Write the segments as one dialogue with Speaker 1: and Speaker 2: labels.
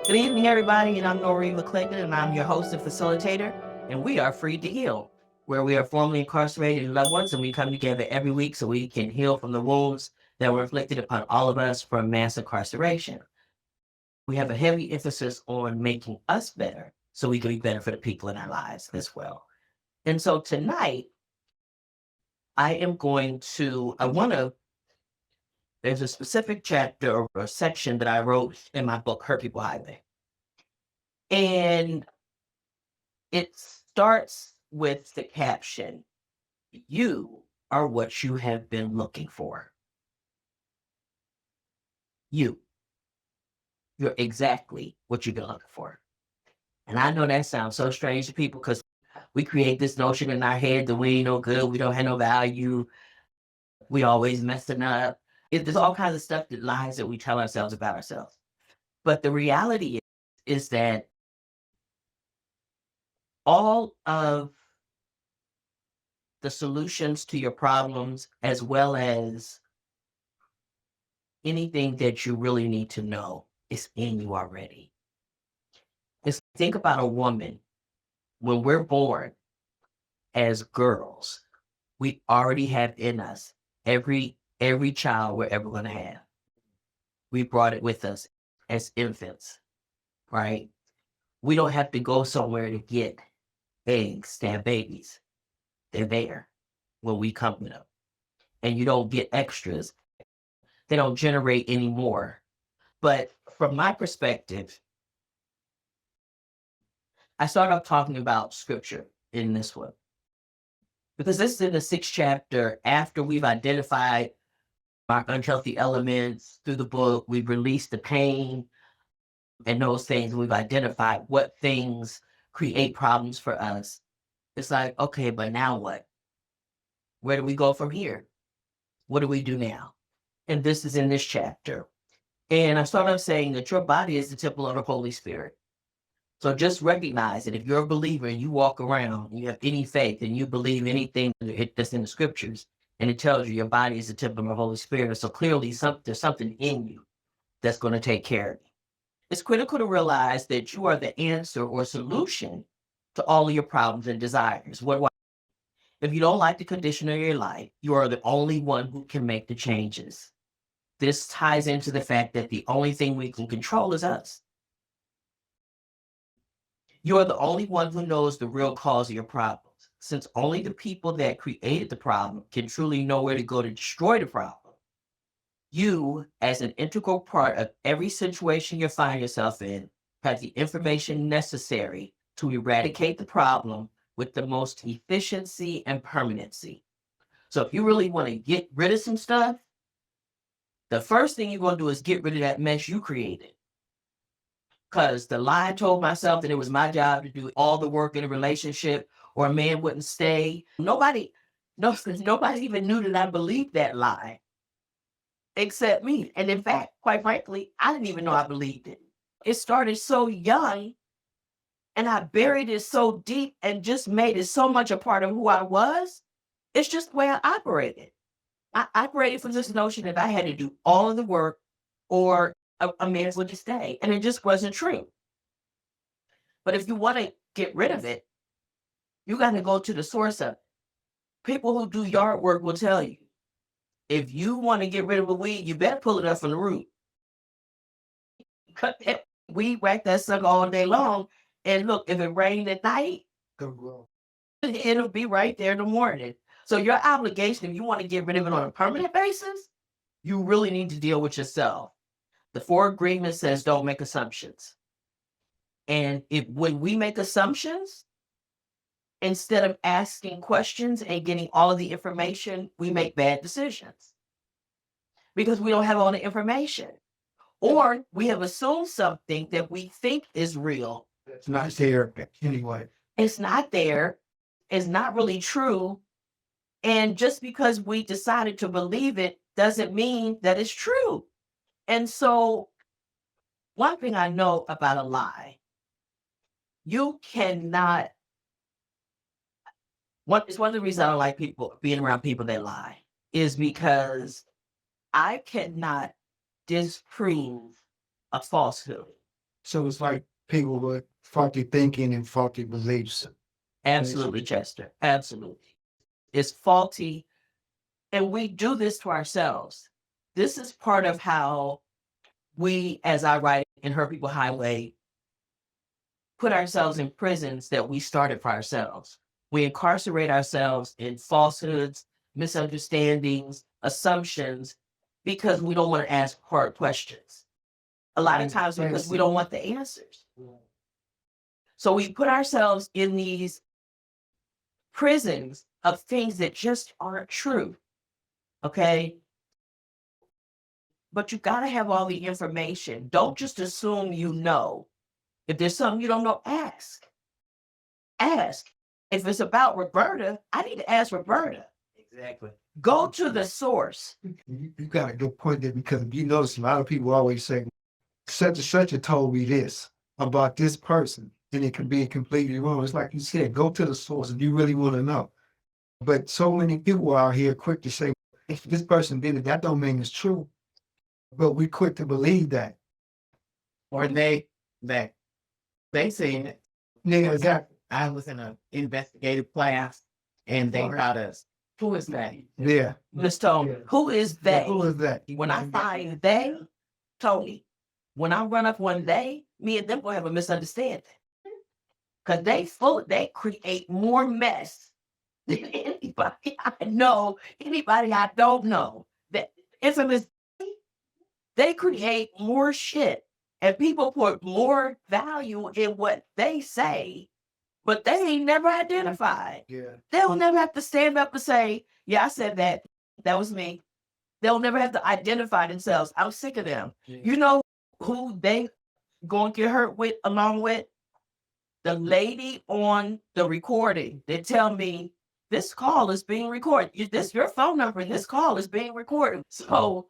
Speaker 1: Good evening, everybody, and I'm Noreen McClendon, and I'm your host and facilitator, and we are Free to Heal, where we are formerly incarcerated loved ones, and we come together every week so we can heal from the wounds that were inflicted upon all of us from mass incarceration. We have a heavy emphasis on making us better so we can be better for the people in our lives as well. And so tonight, there's a specific chapter or a section that I wrote in my book, Hurt People Highway. And it starts with the caption, "You are what you have been looking for." You're exactly what you've been looking for. And I know that sounds so strange to people because we create this notion in our head that we ain't no good, we don't have no value, we always messing up. There's all kinds of stuff, that lies that we tell ourselves about ourselves. But the reality is that all of the solutions to your problems, as well as anything that you really need to know, is in you already. Think about a woman. When we're born as girls, we already have in us every child we're ever going to have. We brought it with us as infants, right? We don't have to go somewhere to get eggs to have babies. They're there when we come with them. And you don't get extras. They don't generate any more. But from my perspective, I start off talking about scripture in this one, because this is in the 6th chapter. After we've identified our unhealthy elements through the book, we've released the pain and those things. We've identified what things create problems for us. It's like, okay, but now what? Where do we go from here? What do we do now? And this is in this chapter. And I start off saying that your body is the temple of the Holy Spirit. So just recognize that if you're a believer and you walk around and you have any faith and you believe anything that's in the scriptures, and it tells you your body is the temple of the Holy Spirit, so clearly there's something in you that's going to take care of you. It's critical to realize that you are the answer or solution to all of your problems and desires. If you don't like the condition of your life, you are the only one who can make the changes. This ties into the fact that the only thing we can control is us. You are the only one who knows the real cause of your problems, since only the people that created the problem can truly know where to go to destroy the problem. You, as an integral part of every situation you find yourself in, have the information necessary to eradicate the problem with the most efficiency and permanency. So if you really want to get rid of some stuff, the first thing you're going to do is get rid of that mess you created. Because the lie I told myself that it was my job to do all the work in a relationship or a man wouldn't stay. Nobody even knew that I believed that lie except me. And in fact, quite frankly, I didn't even know I believed it. It started so young and I buried it so deep and just made it so much a part of who I was. It's just the way I operated. I operated from this notion that I had to do all of the work or a man would just stay. And it just wasn't true. But if you want to get rid of it, you got to go to the source of it. People who do yard work will tell you, if you want to get rid of a weed, you better pull it up from the root. Cut that weed, whack that sucker all day long. And look, if it rained at night, it'll be right there in the morning. So your obligation, if you want to get rid of it on a permanent basis, you really need to deal with yourself. The 4 agreement says don't make assumptions. And when we make assumptions, instead of asking questions and getting all of the information, we make bad decisions because we don't have all the information. Or we have assumed something that we think is real.
Speaker 2: It's not there anyway.
Speaker 1: It's not there. It's not really true. And just because we decided to believe it doesn't mean that it's true. And so one thing I know about a lie, you cannot, it's one of the reasons I don't like being around people that lie, is because I cannot disprove a falsehood.
Speaker 2: So it's like people with faulty thinking and faulty beliefs.
Speaker 1: Absolutely, Chester. Absolutely. It's faulty. And we do this to ourselves. This is part of how we, as I write in Hurt People Highway, put ourselves in prisons that we started for ourselves. We incarcerate ourselves in falsehoods, misunderstandings, assumptions, because we don't want to ask hard questions. A lot of times because we don't want the answers. So we put ourselves in these prisons of things that just aren't true. Okay. But you got to have all the information. Don't just assume you know. If there's something you don't know, ask. Ask. If it's about Roberta, I need to ask Roberta.
Speaker 3: Exactly.
Speaker 1: Go to the source.
Speaker 2: You got a good point there, because you notice a lot of people always say, such and such had told me this about this person, and it can be completely wrong. It's like you said, go to the source if you really want to know. But so many people are out here quick to say, if this person did it, that don't mean it's true. But we quick to believe that.
Speaker 3: Or they seen it.
Speaker 2: Yeah, exactly.
Speaker 3: I was in an investigative class and they taught us, who is that?
Speaker 2: Yeah.
Speaker 1: Miss Tony, who is they?
Speaker 2: Who is that?
Speaker 1: When I find they, Tony, when I run up one they, me and them will have a misunderstanding. Because they create more mess than anybody I know, anybody I don't know. That infamous, they create more shit. And people put more value in what they say, but they ain't never identified.
Speaker 2: Yeah.
Speaker 1: They'll never have to stand up and say, yeah, I said that. That was me. They'll never have to identify themselves. I'm sick of them.
Speaker 3: Yeah.
Speaker 1: You know who they going to get hurt with along with? The lady on the recording. They tell me this call is being recorded. This your phone number. This call is being recorded. So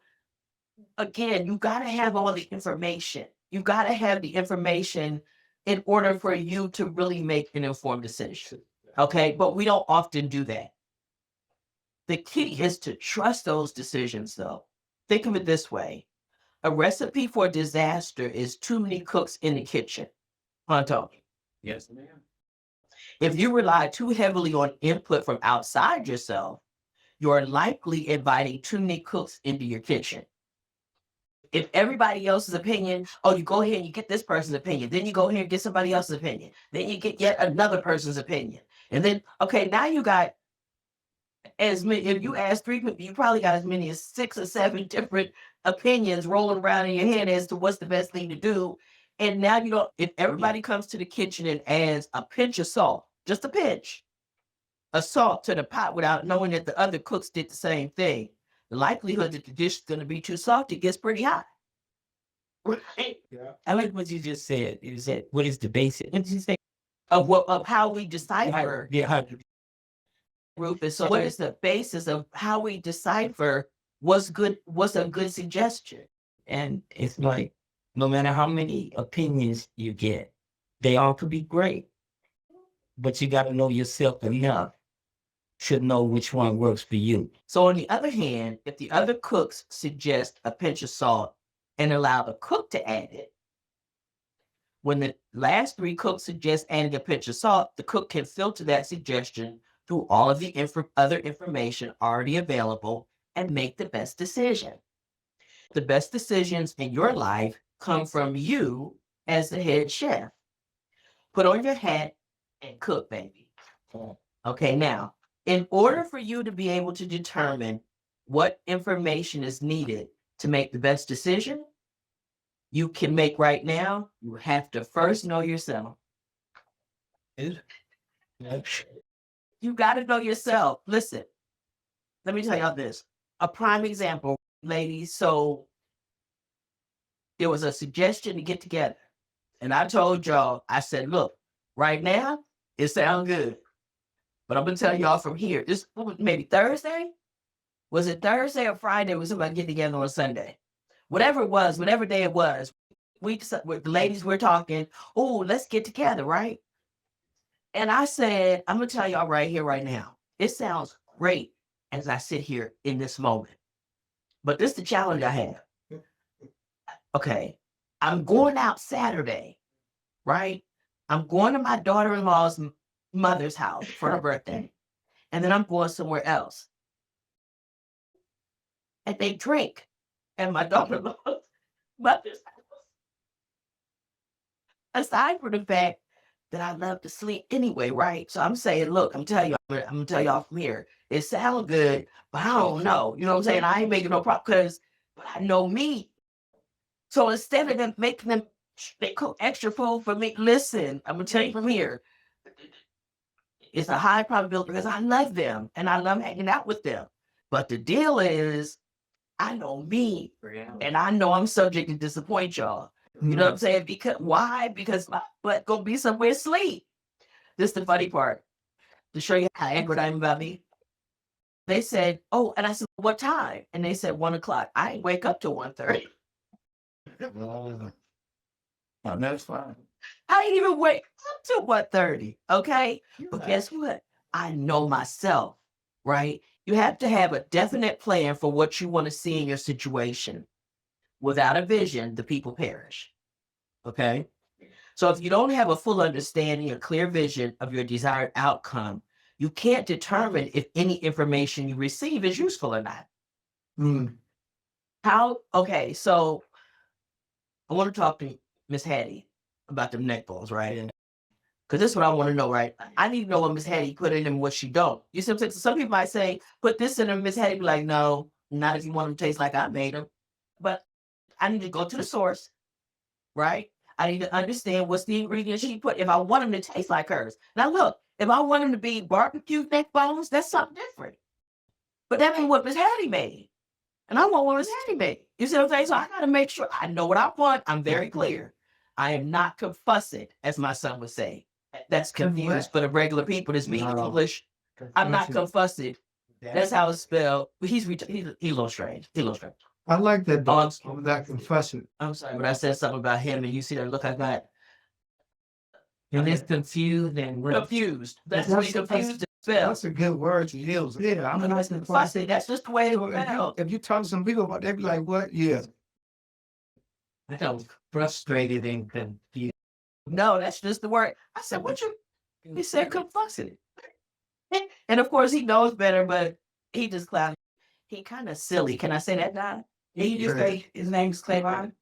Speaker 1: again, you got to have all the information. You got to have the information in order for you to really make an informed decision. Okay. But we don't often do that. The key is to trust those decisions, though. Think of it this way. A recipe for disaster is too many cooks in the kitchen. Tony.
Speaker 3: Yes, ma'am.
Speaker 1: If you rely too heavily on input from outside yourself, you're likely inviting too many cooks into your kitchen. If everybody else's opinion, you go ahead and you get this person's opinion. Then you go ahead and get somebody else's opinion. Then you get yet another person's opinion. And then, okay, now you got as many, if you ask 3 people, you probably got as many as 6 or 7 different opinions rolling around in your head as to what's the best thing to do. And now you don't, if everybody comes to the kitchen and adds a pinch of salt, just a pinch of salt to the pot without knowing that the other cooks did the same thing, the likelihood that the dish is going to be too salty gets pretty high. Right?
Speaker 2: Yeah.
Speaker 3: I like what you just said. You said, what is the basis? What did you say?
Speaker 1: Of how we decipher.
Speaker 3: Yeah.
Speaker 1: Rufus, so what is the basis of how we decipher what's a good suggestion?
Speaker 3: And it's like, no matter how many opinions you get, they all could be great. But you got to know yourself enough to know which one works for you.
Speaker 1: So on the other hand, if the other cooks suggest a pinch of salt and allow the cook to add it, when the last 3 cooks suggest adding a pinch of salt, the cook can filter that suggestion through all of the other information already available and make the best decision. The best decisions in your life come from you as the head chef. Put on your hat and cook, baby. Okay, now, in order for you to be able to determine what information is needed to make the best decision you can make right now, you have to first know yourself. You got to know yourself. Listen, let me tell y'all this. A prime example, ladies. So there was a suggestion to get together. And I told y'all, I said, look, right now, it sounds good. But I'm going to tell y'all from here, this maybe Thursday? Was it Thursday or Friday? Was somebody get together on Sunday? Whatever it was, whatever day it was, with the ladies we're talking, oh, let's get together, right? And I said, I'm going to tell y'all right here, right now. It sounds great as I sit here in this moment. But this is the challenge I have. Okay. I'm going out Saturday, right? I'm going to my daughter-in-law's mother's house for her birthday. And then I'm going somewhere else. And they drink at my daughter-in-law's mother's house. Aside from the fact that I love to sleep anyway, right? So I'm saying, look, I'm gonna tell y'all from here. It sounds good, but I don't know. You know what I'm saying? I ain't making no problem because I know me. So instead of them making them they cook extra food for me, listen, I'm gonna tell you from here. It's a high probability because I love them and I love hanging out with them. But the deal is, I know me, and I know I'm subject to disappoint y'all. You know what I'm saying? Because why? Because my butt gonna be somewhere asleep. This is the funny part. To show you how accurate I am about me. They said, oh, and I said, what time? And they said 1:00. I ain't wake up till 1:30.
Speaker 3: Oh, that's fine.
Speaker 1: I ain't even wake up till 1:30. Okay. But guess what? I know myself, right? You have to have a definite plan for what you want to see in your situation. Without a vision, the people perish. Okay. So if you don't have a full understanding or clear vision of your desired outcome, you can't determine if any information you receive is useful or not. Okay, so I want to talk to Miss Hattie about the neck balls, right? Because this is what I want to know, right? I need to know what Miss Hattie put in and what she don't. You see what I'm saying? So some people might say, put this in, and Miss Hattie be like, no, not if you want them to taste like I made them. But I need to go to the source, right? I need to understand what's the ingredients she put if I want them to taste like hers. Now look, if I want them to be barbecue neck bones, that's something different. But that ain't what Miss Hattie made. And I want what Miss Hattie made. You see what I'm saying? So I gotta make sure I know what I want. I'm very clear. I am not confussing, as my son would say. That's confused for the regular people that speak English. I'm not confussing. That's how it's spelled. But he's a little strange. He's a little strange.
Speaker 2: I like that dog. I'm not confessing.
Speaker 1: I'm sorry, but I said something about him, and you see that look I got. And it's confused and confused. That's what confused to spell.
Speaker 2: That's a good word to use. Yeah, I'm
Speaker 1: not confusing. That's just the way it was.
Speaker 2: If you talk to some people about, they be like, "What? Yeah."
Speaker 3: I felt frustrated and confused.
Speaker 1: No, that's just the word. I said, what you? He said, confusing. And of course, he knows better, but he just clown. He kind of silly. Can I say that now? He just say his name's Clayvon.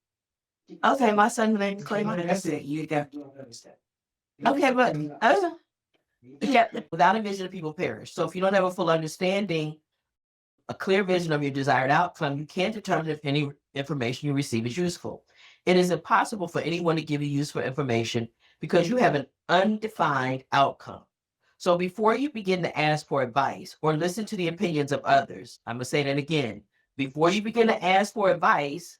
Speaker 1: Okay, my son's name is Clayvon. That's it. You got to understand. Okay, but yeah, without a vision, people perish. So if you don't have a full understanding, a clear vision of your desired outcome, you can't determine if any information you receive is useful. It is impossible for anyone to give you useful information because you have an undefined outcome. So before you begin to ask for advice or listen to the opinions of others, I'm going to say that again. Before you begin to ask for advice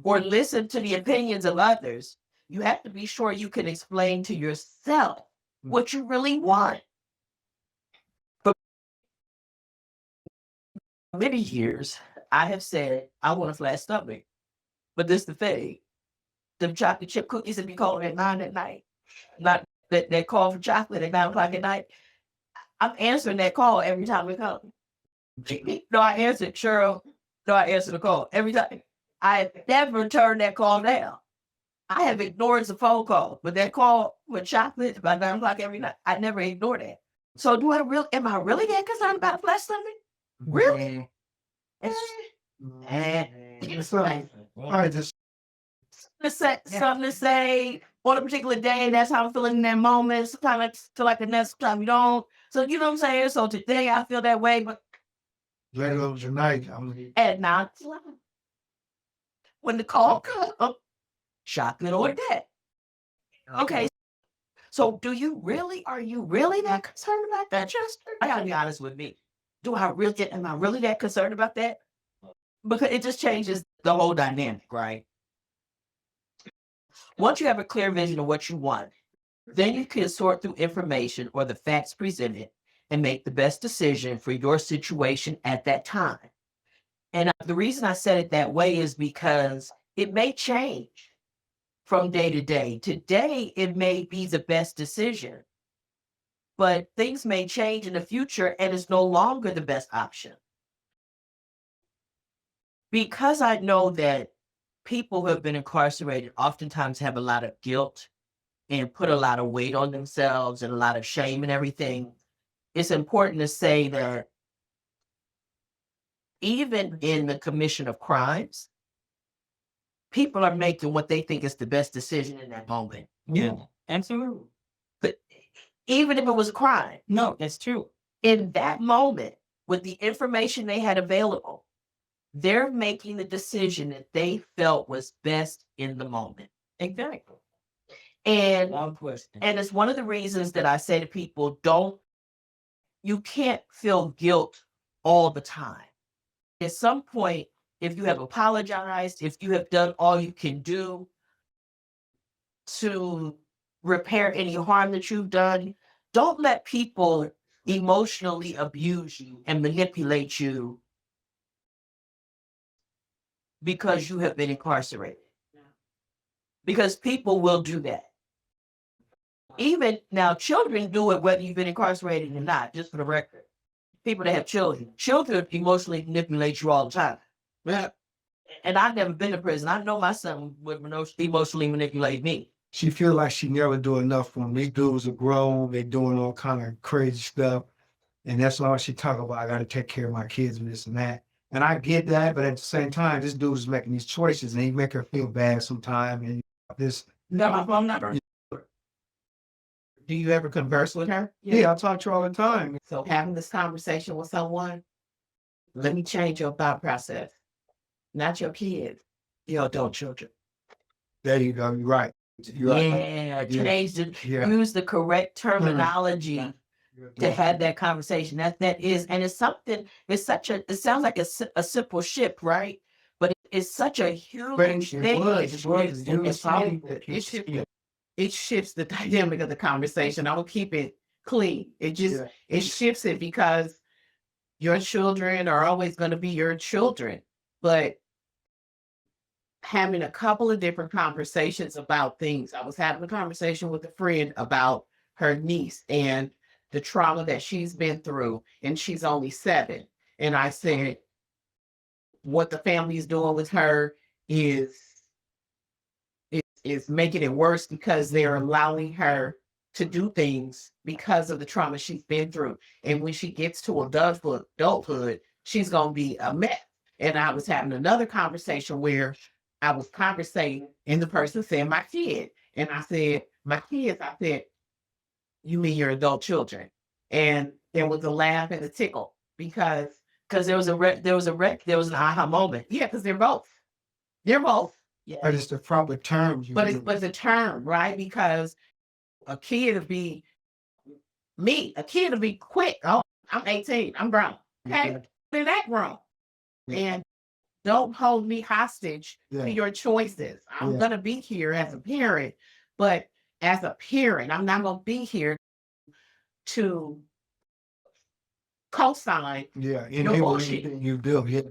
Speaker 1: or listen to the opinions of others, you have to be sure you can explain to yourself what you really want. For many years, I have said, I want a flat stomach. But this is the thing. The chocolate chip cookies that be calling at 9 at night. Not that call for chocolate at 9 o'clock at night. I'm answering that call every time it comes. No, I answer it, Cheryl. No, I answer the call every time. I have never turned that call down. I have ignored the phone call, but that call with chocolate by 9 o'clock every night, I never ignore that. So am I really that concerned about flesh something? Really?
Speaker 2: All right, just
Speaker 1: something to say on a particular day, and that's how I'm feeling in that moment. Sometimes I feel like the next time you don't. So you know what I'm saying? So today I feel that way, but
Speaker 2: later on tonight,
Speaker 1: at 9 o'clock, when the call comes, chocolate or that. Okay. So are you really that concerned about that, Chester? I gotta be honest with me. Am I really that concerned about that? Because it just changes the whole dynamic, right? Once you have a clear vision of what you want, then you can sort through information or the facts presented and make the best decision for your situation at that time. And the reason I said it that way is because it may change from day to day. Today, it may be the best decision, but things may change in the future and it's no longer the best option. Because I know that people who have been incarcerated oftentimes have a lot of guilt and put a lot of weight on themselves and a lot of shame and everything. It's important to say that even in the commission of crimes, people are making what they think is the best decision in that moment.
Speaker 3: Yeah, absolutely.
Speaker 1: But even if it was a crime,
Speaker 3: No, that's true.
Speaker 1: in that moment, with the information they had available, they're making the decision that they felt was best in the moment.
Speaker 3: Exactly.
Speaker 1: And
Speaker 3: Without question.
Speaker 1: and it's one of the reasons that I say to people, you can't feel guilt all the time. At some point, if you have apologized, if you have done all you can do to repair any harm that you've done, don't let people emotionally abuse you and manipulate you because you have been incarcerated. Because people will do that. Even now, children do it whether you've been incarcerated or not, just for the record. People that have children emotionally manipulate you all the time.
Speaker 2: Yeah.
Speaker 1: And I've never been to prison. I know my son would emotionally manipulate me.
Speaker 2: She feel like she never do enough for them. These dudes are grown, they doing all kind of crazy stuff. And that's all she talk about. I gotta take care of my kids and this and that. And I get that, but at the same time, this dude is making these choices and he make her feel bad sometimes. And this,
Speaker 1: No, I'm not. Do you ever converse with her?
Speaker 2: yeah, I talk to her all the time.
Speaker 1: So having this conversation with someone, let me change your thought process. Not your kids, your adult children.
Speaker 2: There you go, you're right. You're right.
Speaker 1: Yeah, change the,
Speaker 2: Yeah.
Speaker 1: use the correct terminology to have that conversation. That is, and it's something, it sounds like a simple shift, right? But it's such a huge thing. It shifts the dynamic of the conversation. I will keep it clean. It shifts it because your children are always going to be your children. But having a couple of different conversations about things. I was having a conversation with a friend about her niece and the trauma that she's been through, and she's only 7. And I said, what the family is doing with her is making it worse because they're allowing her to do things because of the trauma she's been through. And when she gets to adulthood, she's going to be a mess. And I was having another conversation where I was conversating and the person said, my kid. And I said, my kids, I said, you mean your adult children? And there was a laugh and a tickle because there was an aha moment. Yeah, because they're both. They're both. Yeah.
Speaker 2: But it's the proper term.
Speaker 1: But it's a term, right? Because a kid will be quick. Oh, I'm 18. I'm grown. Hey, they're that grown. And don't hold me hostage to your choices. I'm going to be here as a parent, but as a parent, I'm not going to be here to co-sign.
Speaker 2: Yeah,
Speaker 1: your bullshit.
Speaker 2: You do. Yeah.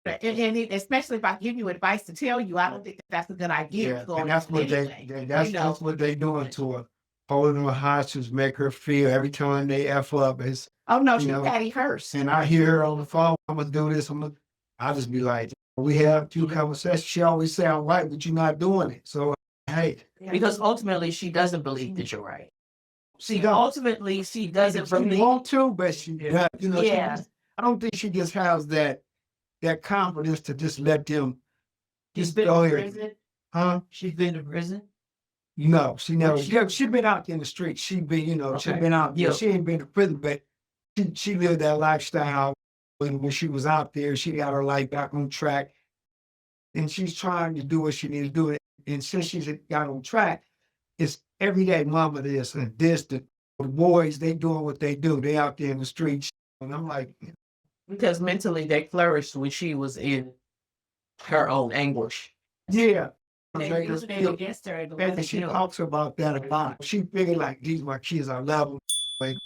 Speaker 1: And especially if I give you advice to tell you, I don't think that's a good idea.
Speaker 2: Yeah. And that's what that's what they doing to her. Holding her hostage, make her feel every time they F up. It's,
Speaker 1: oh no, she's Patty Hearst.
Speaker 2: And I hear her on the phone, I'm gonna do this. I'll just be like, we have 2 conversations. She always say I'm right, but you're not doing it. So hey.
Speaker 1: Because ultimately she doesn't believe that you're right.
Speaker 2: She doesn't believe.
Speaker 1: She
Speaker 2: want to, but she does. You know,
Speaker 1: yeah.
Speaker 2: I don't think she just has that confidence to just let them
Speaker 1: She's been in prison?
Speaker 2: Huh?
Speaker 1: She's been to prison?
Speaker 2: No, she never. She been out in the street. She been, she been out there. She ain't been to prison, but she lived that lifestyle. When she was out there, she got her life back on track, and she's trying to do what she needs to do. And since she's got on track, it's everyday mama this and this. The boys, they doing what they do. They out there in the streets, and I'm like,
Speaker 1: because mentally they flourished when she was in her own anguish.
Speaker 2: Yeah.
Speaker 1: They used it against her.
Speaker 2: And she talks about that a lot. She figured like, these my kids, I love them. Like,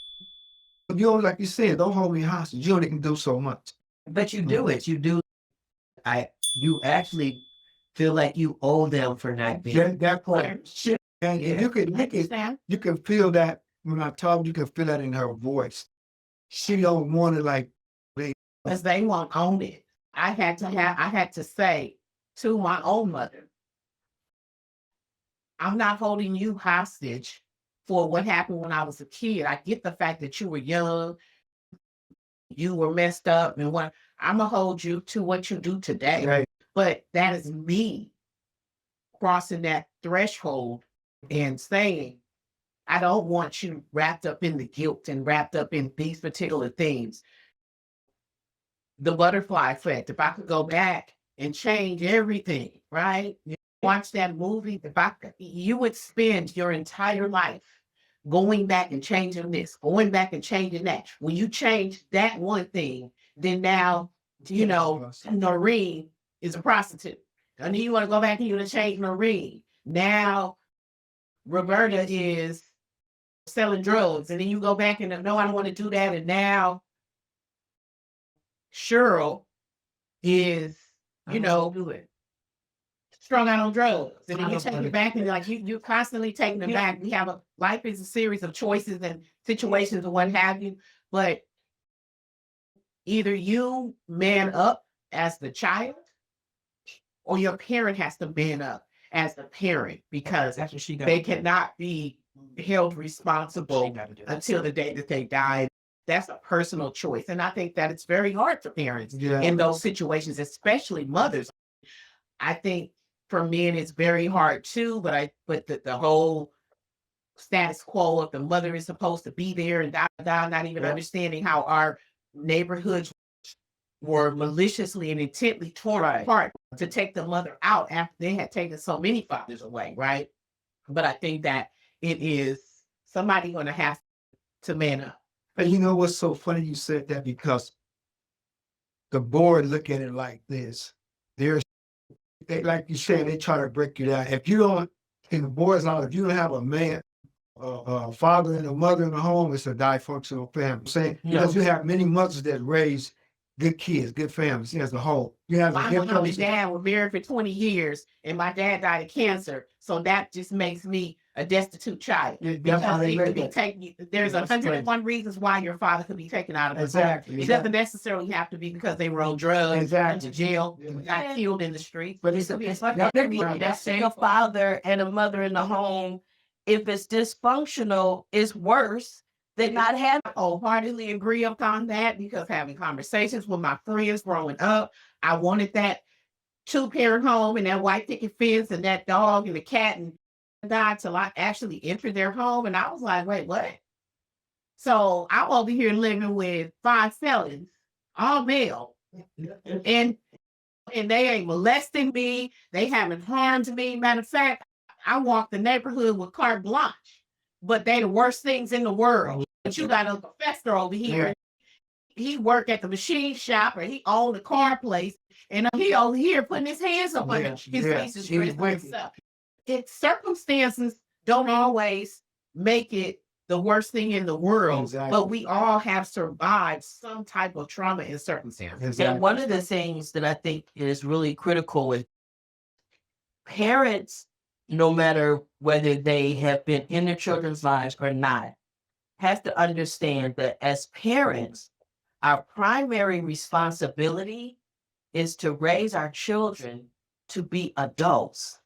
Speaker 2: like you said, don't hold me hostage. You only can do so much.
Speaker 1: But you do it. You do. You actually feel like you owe them for not being.
Speaker 2: That part. Shit. And you can feel that when I talk, you can feel that in her voice. She don't want to like.
Speaker 1: Because they won't own it. I had to say
Speaker 4: to my own mother. I'm not holding you hostage for what happened when I was a kid. I get the fact that you were young, you were messed up, and what I'm gonna hold you to what you do today.
Speaker 2: Right.
Speaker 4: But that is me crossing that threshold and saying, I don't want you wrapped up in the guilt and wrapped up in these particular things. The butterfly effect, if I could go back and change everything, right? Watch that movie, you would spend your entire life going back and changing this, going back and changing that. When you change that one thing, then now, Noreen is a prostitute. And then you want to go back and you want to change Noreen. Now, Roberta is selling drugs. And then you go back and no, I don't want to do that. And now, Cheryl is,
Speaker 1: do it.
Speaker 4: strung out on drugs. And then you take it back and you're constantly taking it back. We have life is a series of choices and situations and what have you. But either you man up as the child or your parent has to man up as the parent, because
Speaker 1: That's what she got.
Speaker 4: they cannot be held responsible until the day that they die. That's a personal choice. And I think that it's very hard for parents
Speaker 2: Yeah.
Speaker 4: in those situations, especially mothers. I think for men it's very hard too, but the whole status quo of the mother is supposed to be there and not even understanding how our neighborhoods were maliciously and intently torn apart to take the mother out after they had taken so many fathers away, right? But I think that it is somebody going to have to man up.
Speaker 2: And you know what's so funny you said that, because the board look at it like this. Like you said, they try to break you down. If you don't, in the board's law, if you don't have a man, a father and a mother in the home, it's a dysfunctional family. Saying because you have many mothers that raise good kids, good families as a whole. You have
Speaker 4: My mom and dad were married for 20 years, and my dad died of cancer. So that just makes me a destitute child.
Speaker 2: That's how they
Speaker 4: Because
Speaker 2: make it.
Speaker 4: there's 101 reasons why your father could be taken out of his home.
Speaker 2: Exactly.
Speaker 4: It doesn't necessarily have to be because they were on drugs,
Speaker 2: Exactly.
Speaker 4: went to jail, got killed in the streets.
Speaker 1: But it's that's a father and a mother in the home. If it's dysfunctional, it's worse than not having.
Speaker 4: I wholeheartedly agree upon that, because having conversations with my friends growing up, I wanted that 2-parent home and that white picket fence and that dog and the cat, and died till I actually entered their home. And I was like, wait, what? So I'm over here living with 5 felons, all male. And they ain't molesting me. They haven't harmed me. Matter of fact, I walk the neighborhood with carte blanche, but they the worst things in the world. But you got a professor over here. He worked at the machine shop, or he owned a car place, and he over here putting his hands up on his face is dressed like stuff. Circumstances don't always make it the worst thing in the world,
Speaker 2: Exactly.
Speaker 4: but we all have survived some type of trauma and circumstance.
Speaker 2: Exactly.
Speaker 1: And one of the things that I think is really critical with parents, no matter whether they have been in their children's lives or not, have to understand that as parents, our primary responsibility is to raise our children to be adults.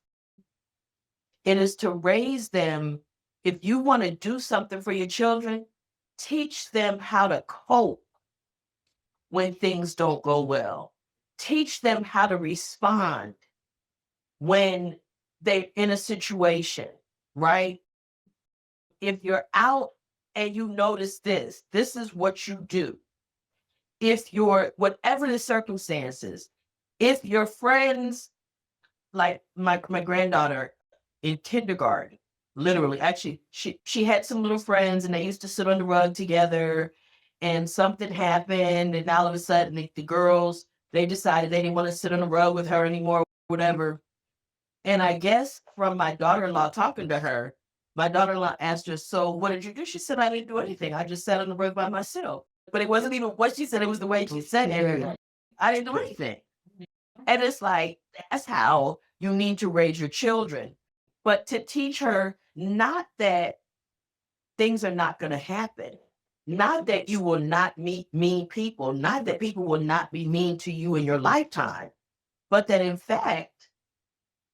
Speaker 1: It is to raise them. If you want to do something for your children, teach them how to cope when things don't go well. Teach them how to respond when they're in a situation, right? If you're out and you notice this is what you do. If you're, whatever the circumstances, if your friends, like my granddaughter in kindergarten, literally, actually, she had some little friends and they used to sit on the rug together, and something happened, and all of a sudden the girls, they decided they didn't want to sit on the rug with her anymore, whatever. And I guess from my daughter-in-law talking to her, my daughter-in-law asked her, so what did you do? She said, I didn't do anything. I just sat on the rug by myself. But it wasn't even what she said, it was the way she said it. I didn't do anything. And it's like, that's how you need to raise your children. But to teach her not that things are not going to happen, not that you will not meet mean people, not that people will not be mean to you in your lifetime, but that in fact,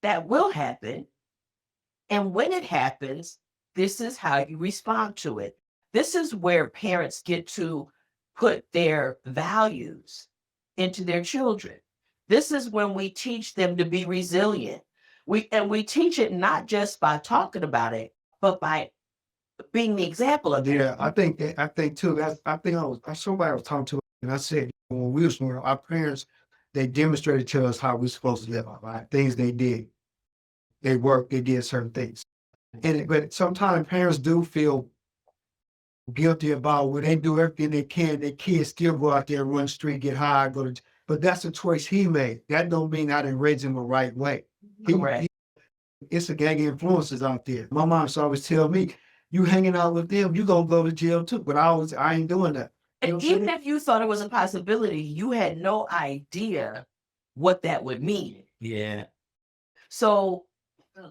Speaker 1: that will happen. And when it happens, this is how you respond to it. This is where parents get to put their values into their children. This is when we teach them to be resilient. We teach it not just by talking about it, but by being the example of it.
Speaker 2: Yeah, I think too. Somebody I was talking to, and I said when we was growing up, our parents they demonstrated to us how we're supposed to live our life. Things they did, they worked, they did certain things, but sometimes parents do feel guilty about when they do everything they can. Their kids still go out there, run the street, get high, but that's a choice he made. That don't mean I didn't raise him the right way.
Speaker 1: Correct.
Speaker 2: It's a gang of influences out there. My mom used to always tell me, you hanging out with them, you gonna go to jail too. But I ain't doing that. You know
Speaker 1: And
Speaker 2: what I'm
Speaker 1: even
Speaker 2: saying?
Speaker 1: if you thought it was a possibility, you had no idea what that would mean.
Speaker 3: Yeah.
Speaker 1: So,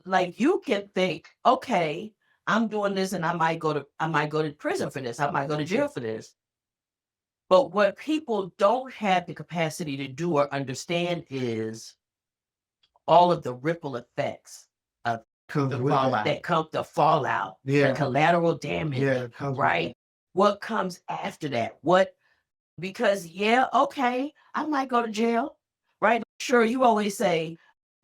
Speaker 1: like, you can think, okay, I'm doing this and I might go to prison for this. I might go to jail for this. But what people don't have the capacity to do or understand is all of the ripple effects of
Speaker 2: Comes
Speaker 1: the
Speaker 2: with
Speaker 1: fallout
Speaker 2: that.
Speaker 1: that come the fallout,
Speaker 2: Yeah.
Speaker 1: the collateral damage,
Speaker 2: Yeah, it comes with
Speaker 1: right? What comes after that? Because okay, I might go to jail, right? Sure, you always say,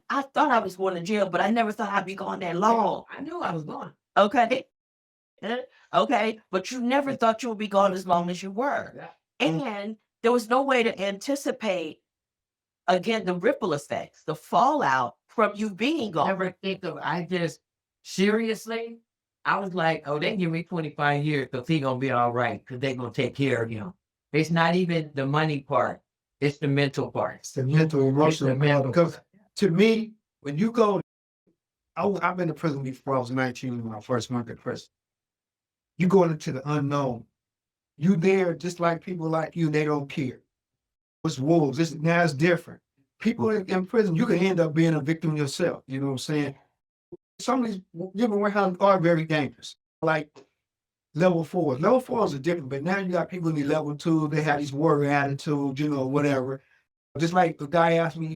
Speaker 1: I thought I was going to jail, but I never thought I'd be going that long. I knew I was going. Okay. Okay. But you never thought you would be gone as long as you were. And there was no way to anticipate, again, the ripple effects, the fallout from you being gone.
Speaker 5: Never think of, seriously, I was like, oh, they give me 25 years because he gonna be all right because they gonna take care of him. It's not even the money part, it's the mental part.
Speaker 2: It's the mental, emotional part. Because to me, when you go, I've been to prison before I was 19 when I first went to prison. You going into the unknown. You there just like people like you, they don't care. It's wolves. Now it's different. People in prison, you can end up being a victim yourself. You know what I'm saying? Some of these different warehouses are very dangerous. Like level 4. Level 4s are different, but now you got people in the level 2, they have these warrior attitudes, whatever. Just like the guy asked me,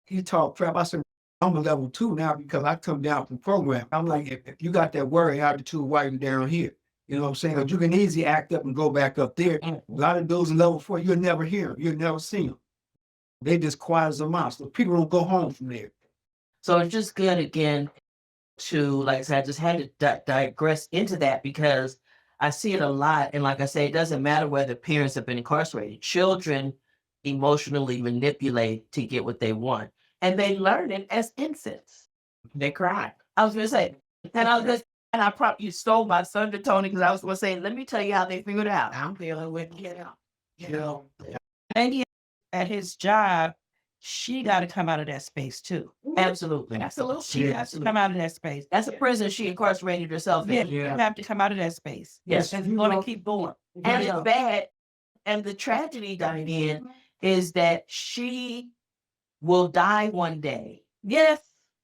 Speaker 2: he talked crap. I said, I'm a level 2 now because I come down from program. I'm like, if you got that warrior attitude, why you down here? You know what I'm saying? 'Cause you can easily act up and go back up there. A lot of those in level 4, you'll never hear them. You'll never see them. They just quiet as a mouse. So people don't go home from there.
Speaker 1: So it's just good again to, like I said, I just had to digress into that because I see it a lot. And like I say, it doesn't matter whether parents have been incarcerated. Children emotionally manipulate to get what they want. And they learn it as infants.
Speaker 5: They cry.
Speaker 1: I was going to say, you stole my thunder, Tony, because I was going to say, let me tell you how they figured it out.
Speaker 5: I'm feeling with get out.
Speaker 6: And he, at his job, she got to come out of that space too.
Speaker 1: Absolutely.
Speaker 5: Absolutely.
Speaker 6: She has to come out of that space.
Speaker 1: That's a prison she incarcerated herself in.
Speaker 6: You have to come out of that space.
Speaker 1: Yes.
Speaker 6: And you're going to keep going.
Speaker 1: And it's bad. And the tragedy, Diane, is that she will die one day. Yes.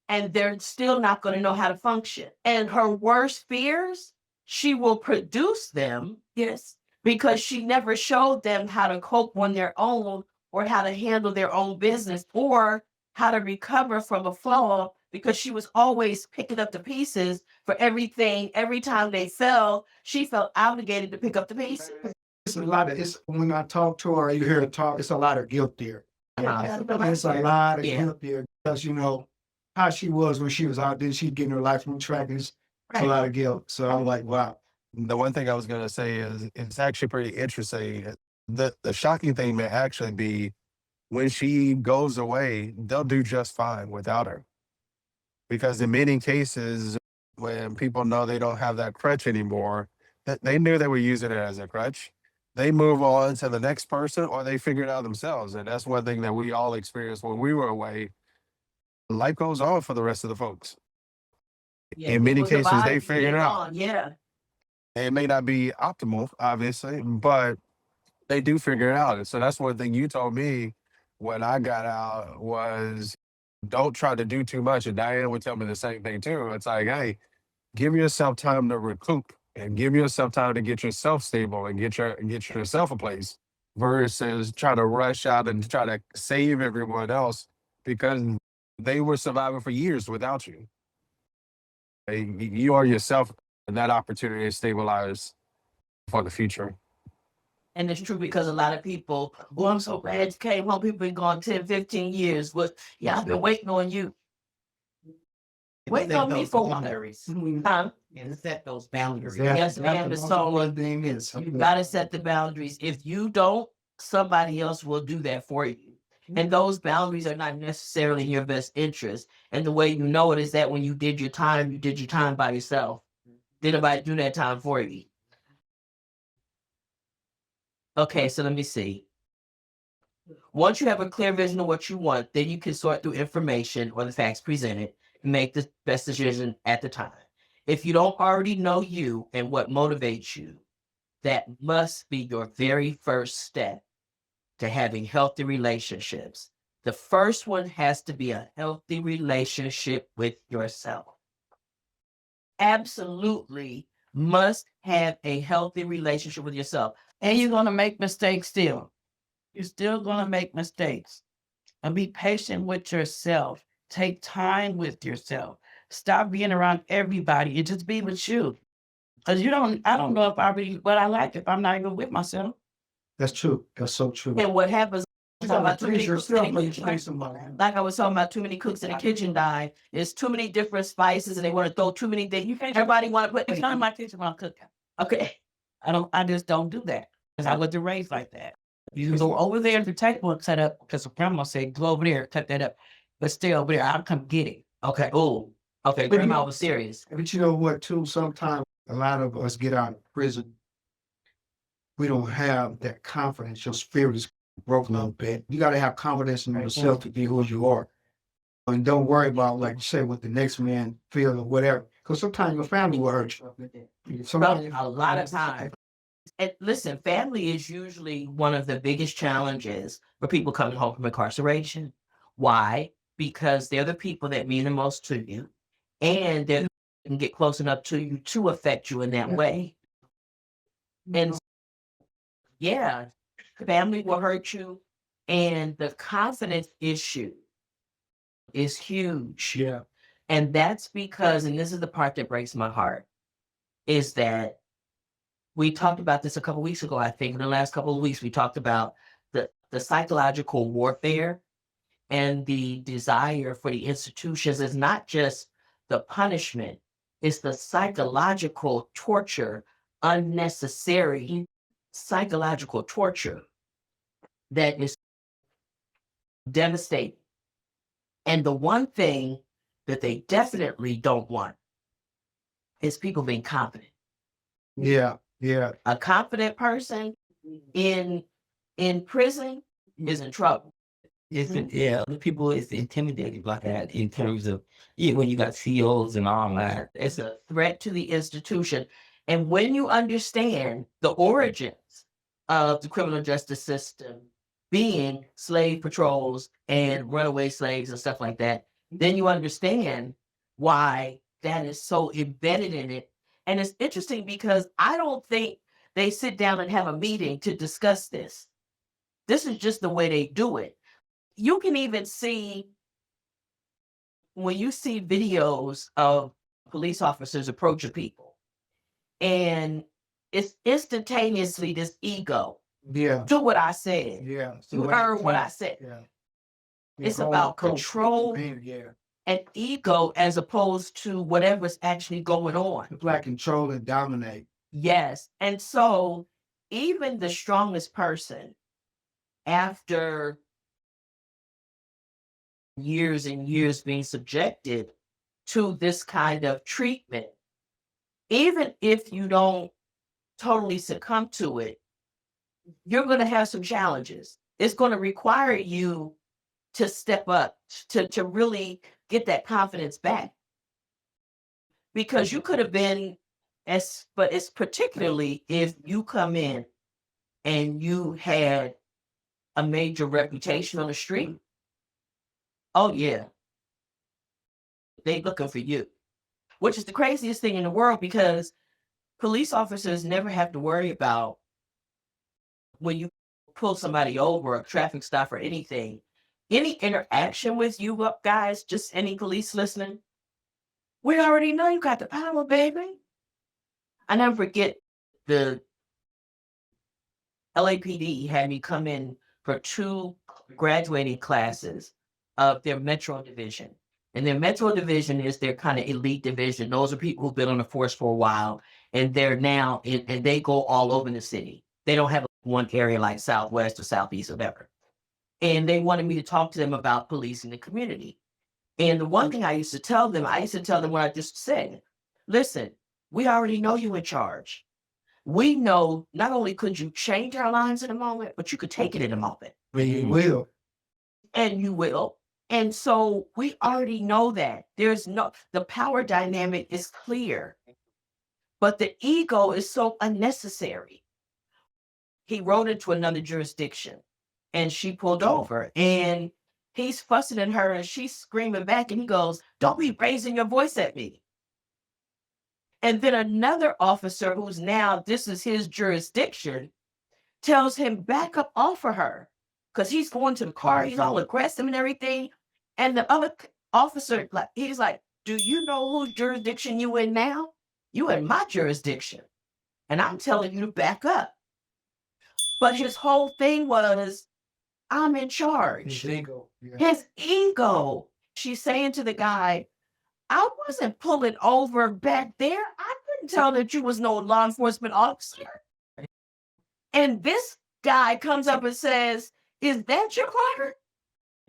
Speaker 1: And they're still not going to know how to function. And her worst fears, she will produce them. Yes. Because she never showed them how to cope on their own or how to handle their own business or how to recover from a fall because she was always picking up the pieces for everything. Every time they fell, she felt obligated to pick up the pieces.
Speaker 2: It's a lot of, when I talk to her, you hear her talk, it's a lot of guilt there. It's a lot of guilt there because, how she was when she was out there, she'd get her life on track. It's a lot of guilt. So I'm like, wow.
Speaker 7: The one thing I was going to say is it's actually pretty interesting. The shocking thing may actually be when she goes away, they'll do just fine without her. Because in many cases, when people know they don't have that crutch anymore, that they knew they were using it as a crutch, they move on to the next person or they figure it out themselves. And that's one thing that we all experienced when we were away. Life goes on for the rest of the folks. In many cases, they figure it out.
Speaker 1: Yeah.
Speaker 7: It may not be optimal, obviously, but they do figure it out. And so that's one thing you told me when I got out was don't try to do too much. And Diane would tell me the same thing too. It's like, hey, give yourself time to recoup and give yourself time to get yourself stable and get yourself a place versus try to rush out and try to save everyone else because they were surviving for years without you. You are yourself that opportunity to stabilize for the future.
Speaker 1: And it's true because a lot of people, oh, I'm so glad you came home. People been gone 10, 15 years. But yeah, I've been waiting on you. Waiting on me for what? Huh?
Speaker 5: And set those boundaries.
Speaker 1: Yes, ma'am, it's so-
Speaker 2: one thing is.
Speaker 1: You gotta set the boundaries. If you don't, somebody else will do that for you. And those boundaries are not necessarily in your best interest. And the way you know it is that when you did your time by yourself. Did nobody do that time for you? Okay, so let me see. Once you have a clear vision of what you want, then you can sort through information or the facts presented and make the best decision at the time. If you don't already know you and what motivates you, that must be your very first step to having healthy relationships. The first one has to be a healthy relationship with yourself. Absolutely must have a healthy relationship with yourself.
Speaker 6: And you're gonna make mistakes still. You're still gonna make mistakes. And be patient with yourself. Take time with yourself. Stop being around everybody and just be with you. Cause I don't know if I really what I like if I'm not even with myself.
Speaker 2: That's true. That's so true.
Speaker 1: And what happens,
Speaker 2: You
Speaker 1: talking
Speaker 2: gotta
Speaker 1: about too many
Speaker 2: please
Speaker 1: cooks
Speaker 2: yourself
Speaker 1: in
Speaker 2: when
Speaker 1: the
Speaker 2: you
Speaker 1: kitchen.
Speaker 2: play somebody.
Speaker 1: Like I was talking about too many cooks in the kitchen die. There's too many different spices and they want to throw too many things. Everybody want to put
Speaker 6: It's not in my kitchen when I'm cooking.
Speaker 1: okay.
Speaker 6: I just don't do that. Because I wasn't raised like that. You go over there to take one set up because grandma said, go over there, cut that up. But stay over there, I'll come get it.
Speaker 1: Okay. Oh, okay.
Speaker 2: But you
Speaker 1: Grandma
Speaker 2: know-
Speaker 1: was serious.
Speaker 2: But you know what, too? Sometimes a lot of us get out of prison. We don't have that confidence. Your spirit is broken a little bit. You got to have confidence in yourself to be who you are. And don't worry about, like you say, what the next man feels or whatever. Because sometimes your family will hurt you. Sometimes
Speaker 1: A lot of times. And listen, family is usually one of the biggest challenges for people coming home from incarceration. Why? Because they're the people that mean the most to you, and they can get close enough to you to affect you in that way. And yeah, family will hurt you, and the confidence issue is huge.
Speaker 2: Yeah.
Speaker 1: And that's because, and this is the part that breaks my heart, is that we talked about this a couple weeks ago, I think. In the last couple of weeks, we talked about the psychological warfare and the desire for the institutions is not just the punishment, it's the psychological torture, unnecessary psychological torture that is devastating. And the one thing that they definitely don't want is people being confident.
Speaker 2: Yeah. Yeah.
Speaker 1: A confident person in prison is in trouble.
Speaker 3: Yeah, the people is intimidated by that in terms of when you got COs and all that.
Speaker 1: It's a threat to the institution. And when you understand the origins of the criminal justice system being slave patrols and runaway slaves and stuff like that, then you understand why that is so embedded in it. And it's interesting because I don't think they sit down and have a meeting to discuss this. This is just the way they do it. You can even see when you see videos of police officers approaching people, and it's instantaneously this ego.
Speaker 2: Yeah.
Speaker 1: Do what I said.
Speaker 2: Yeah.
Speaker 1: You heard what I said.
Speaker 2: Yeah.
Speaker 1: It's about control
Speaker 2: Yeah.
Speaker 1: and ego as opposed to whatever's actually going on.
Speaker 2: It's like control and dominate.
Speaker 1: Yes. And so even the strongest person, after years and years being subjected to this kind of treatment, even if you don't totally succumb to it, you're going to have some challenges. It's going to require you to step up, to really get that confidence back. Because you could have been, but it's particularly if you come in and you had a major reputation on the street. Oh yeah. They looking for you, which is the craziest thing in the world because police officers never have to worry about when you pull somebody over, a traffic stop or anything, any interaction with you guys, just any police listening, we already know you got the power, baby. I never forget the LAPD had me come in for 2 graduating classes of their Metro Division. And their Metro Division is their kind of elite division. Those are people who've been on the force for a while, and they're now, and they go all over the city. They don't have one area like Southwest or Southeast or whatever. And they wanted me to talk to them about policing the community. And the one thing I used to tell them what I just said. Listen, we already know you in charge. We know not only could you change our lives in a moment, but you could take it in a moment.
Speaker 2: You will.
Speaker 1: And you will. And so we already know that. The power dynamic is clear. But the ego is so unnecessary. He rode into another jurisdiction and she pulled over and he's fussing at her and she's screaming back and he goes, "Don't be raising your voice at me." And then another officer who's now, this is his jurisdiction, tells him back up off of her because he's going to the car, he's all aggressive and everything. And the other officer, he's like, "Do you know whose jurisdiction you in now? You in my jurisdiction. And I'm telling you to back up." But his whole thing was, I'm in charge.
Speaker 2: His ego. Yeah.
Speaker 1: His ego. She's saying to the guy, "I wasn't pulling over back there. I couldn't tell that you was no law enforcement officer." And this guy comes up and says, "Is that your car?"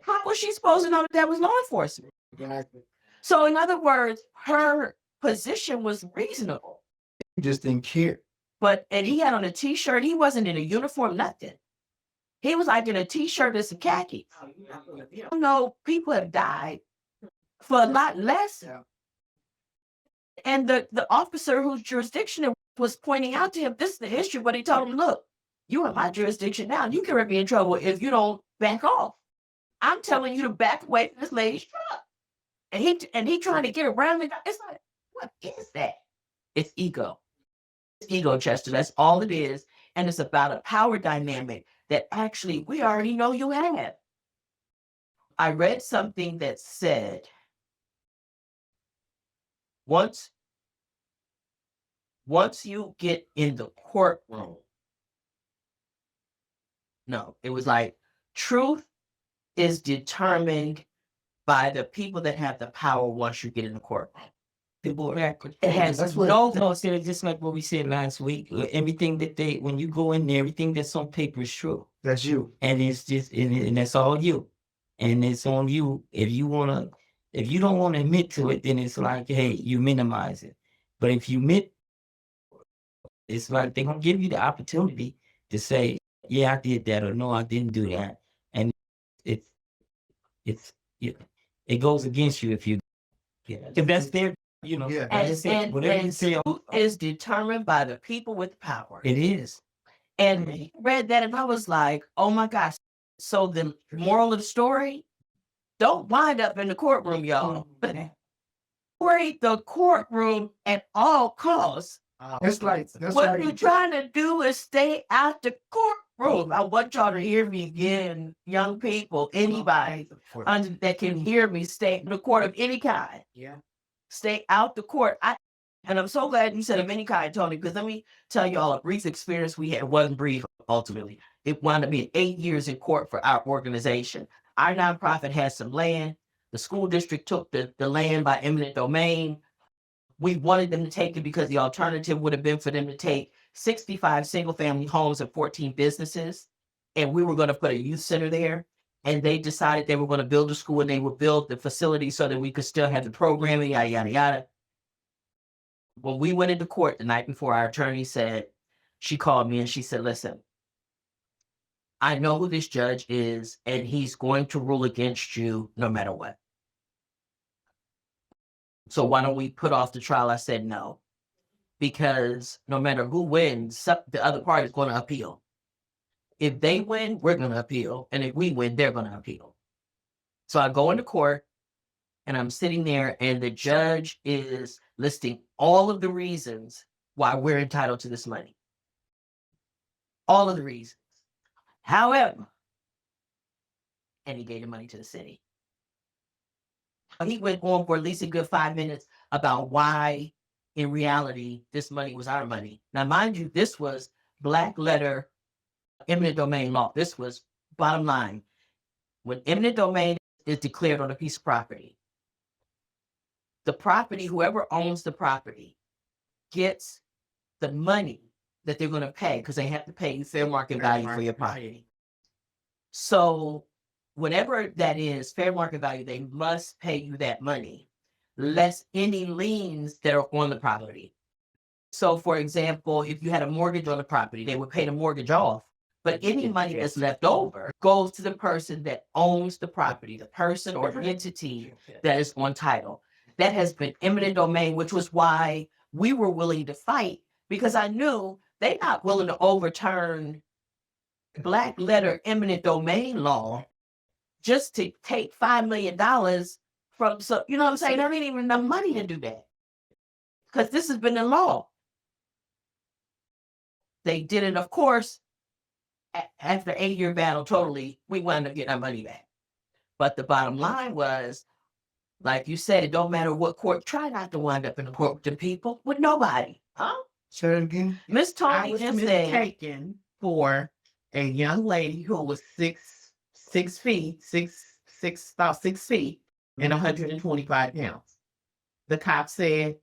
Speaker 1: How was she supposed to know that was law enforcement?
Speaker 2: Exactly.
Speaker 1: So in other words, her position was reasonable.
Speaker 2: He just didn't care.
Speaker 1: And he had on a t-shirt. He wasn't in a uniform, nothing. He was like in a t-shirt and some khakis. You know, people have died for a lot less. And the officer whose jurisdiction it was pointing out to him, this is the issue, but he told him, "Look, you in my jurisdiction now. You can be in trouble if you don't back off. I'm telling you to back away from this lady's truck." And he trying to get around it. It's like, what is that? It's ego. It's ego, Chester. That's all it is. And it's about a power dynamic that actually we already know you have. I read something that said, once you get in the courtroom, no, it was like truth is determined by the people that have the power once you get in the courtroom.
Speaker 3: People
Speaker 1: It has
Speaker 3: that's
Speaker 1: no,
Speaker 3: no, so just like what we said last week. Everything that when you go in there, everything that's on paper is true.
Speaker 2: That's you.
Speaker 3: And it's just, and that's all you. And it's on you. If you don't want to admit to it, then it's like, hey, you minimize it. But if you admit, it's like they're gonna give you the opportunity to say, "Yeah, I did that," or "No, I didn't do that." And it goes against you if that's their,
Speaker 2: Yeah.
Speaker 1: and
Speaker 3: whatever you say,
Speaker 1: truth is determined by the people with power.
Speaker 3: it is.
Speaker 1: And he read that and I was like, oh my gosh. So the moral of the story, don't wind up in the courtroom, y'all. Avoid the courtroom at all costs.
Speaker 2: That's
Speaker 1: What you're trying to do is stay out the courtroom. I want y'all to hear me again, young people, anybody that can hear me, stay in the court of any kind.
Speaker 5: Yeah.
Speaker 1: Stay out the court. And I'm so glad you said of any kind, Tony, because let me tell y'all a brief experience we had. Wasn't brief, ultimately. It wound up being 8 years in court for our organization. Our nonprofit had some land. The school district took the land by eminent domain. We wanted them to take it because the alternative would have been for them to take 65 single-family homes and 14 businesses. And we were going to put a youth center there. And they decided they were going to build a school and they would build the facility so that we could still have the programming, yada, yada, yada. When we went into court the night before, our attorney said, she called me and she said, "Listen, I know who this judge is and he's going to rule against you no matter what. So why don't we put off the trial?" I said, "No, because no matter who wins, the other party is going to appeal. If they win, we're going to appeal. And if we win, they're going to appeal." So I go into court and I'm sitting there and the judge is listing all of the reasons why we're entitled to this money. All of the reasons. However, and he gave the money to the city. He went on for at least a good 5 minutes about why, in reality, this money was our money. Now, mind you, this was black letter eminent domain law. This was bottom line. When eminent domain is declared on a piece of property, the property, whoever owns the property, gets the money that they're going to pay because they have to pay you fair market value for your property. So whatever that is, fair market value, they must pay you that money, less any liens that are on the property. So for example, if you had a mortgage on the property, they would pay the mortgage off. But any money that's left over goes to the person that owns the property, the person or entity that is on title. That has been eminent domain, which was why we were willing to fight, because I knew they're not willing to overturn black letter eminent domain law just to take $5 million from, so you know what I'm saying? There ain't even enough money to do that because this has been the law. They did it, of course, after 8-year battle. Totally, we wound up getting our money back. But the bottom line was, like you said, it don't matter what court. Try not to wind up in the court with the people, with nobody, huh?
Speaker 2: Say it again.
Speaker 1: Miss
Speaker 4: I
Speaker 1: Tony
Speaker 4: was
Speaker 1: just said,
Speaker 4: mistaken for a young lady who was about 6 feet and 125 pounds. The cop said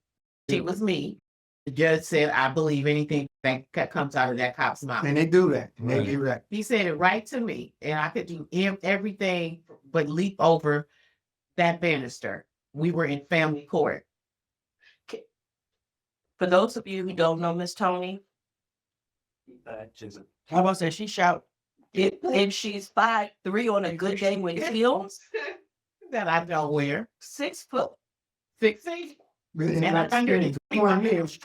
Speaker 4: she was me. The judge said, I believe anything that comes out of that cop's mouth.
Speaker 2: And they do that. And they do that.
Speaker 4: He said it right to me, and I could do everything but leap over that banister. We were in family court.
Speaker 1: for those of you who don't know Miss Tony,
Speaker 6: How about that? She shout.
Speaker 1: if she's 5'3" on a good day with heels,
Speaker 4: That I don't wear.
Speaker 1: 6 foot.
Speaker 4: 6 feet.
Speaker 2: Really,
Speaker 4: And
Speaker 2: not
Speaker 4: 121 years.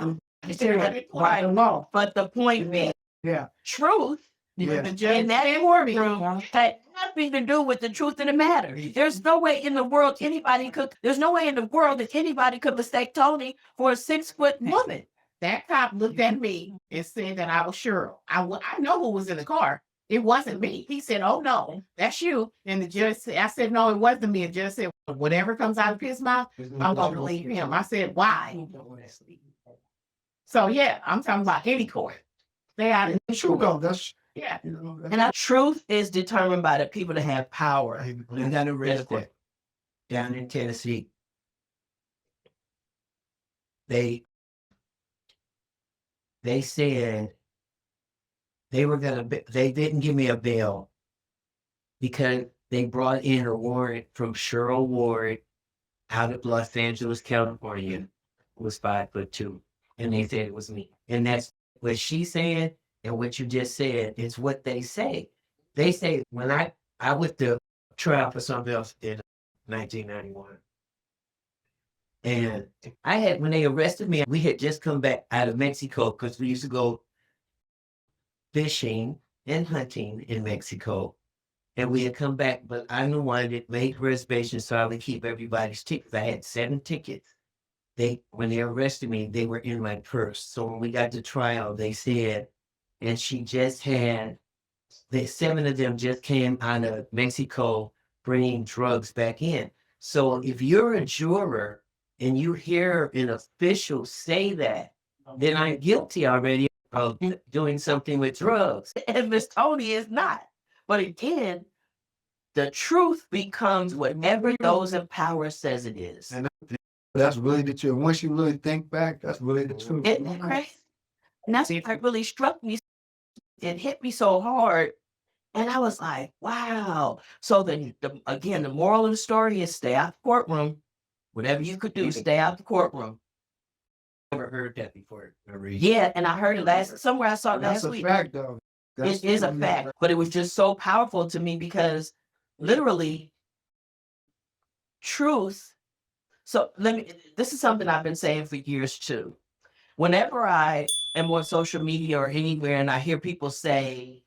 Speaker 1: Right.
Speaker 4: Law.
Speaker 1: But the point being,
Speaker 2: Yeah.
Speaker 1: truth
Speaker 2: Yeah.
Speaker 4: The judge
Speaker 1: in that
Speaker 4: said for me.
Speaker 1: courtroom had nothing to do with the truth of the matter. There's no way in the world there's no way in the world that anybody could mistake Tony for a 6-foot woman.
Speaker 4: That cop looked at me and said that I was Cheryl. I know who was in the car. It wasn't me. He said, "Oh no, that's you." And the judge said, "I said no, it wasn't me." And the judge said, "Whatever comes out of his mouth, I'm gonna believe him." I said, "Why?" So yeah, I'm talking about any court. They are
Speaker 2: It's true though. That's
Speaker 4: yeah.
Speaker 2: you know.
Speaker 1: And our truth is determined by the people that have power.
Speaker 5: And then a real quick, down in Tennessee, they said they didn't give me a bail because they brought in a warrant from Cheryl Ward out of Los Angeles, California, who was 5'2", and they said it was me. And that's what she said, and what you just said is what they say. They say when I went to trial for something else in 1991. And when they arrested me, we had just come back out of Mexico because we used to go fishing and hunting in Mexico. And we had come back, but I'm the one that made reservations so I would keep everybody's tickets. I had 7 tickets. When they arrested me, they were in my purse. So when we got to trial, they said, and she just had, 7 of them just came out of Mexico bringing drugs back in. So if you're a juror and you hear an official say that, then I'm guilty already of doing something with drugs.
Speaker 1: And Miss Tony is not. But again, the truth becomes whatever those in power says it is.
Speaker 2: And that's really the truth. Once you really think back, that's really the truth.
Speaker 1: Isn't that crazy? And that's what really struck me. It hit me so hard. And I was like, wow. So again, the moral of the story is stay out the courtroom. Whatever you could do, stay out the courtroom.
Speaker 5: Never heard that before, Marie.
Speaker 1: Yeah, and I heard it somewhere I saw it
Speaker 2: That's
Speaker 1: last
Speaker 2: a
Speaker 1: week.
Speaker 2: fact though.
Speaker 1: It is a fact, but it was just so powerful to me because literally truth. So this is something I've been saying for years too. Whenever I am on social media or anywhere and I hear people say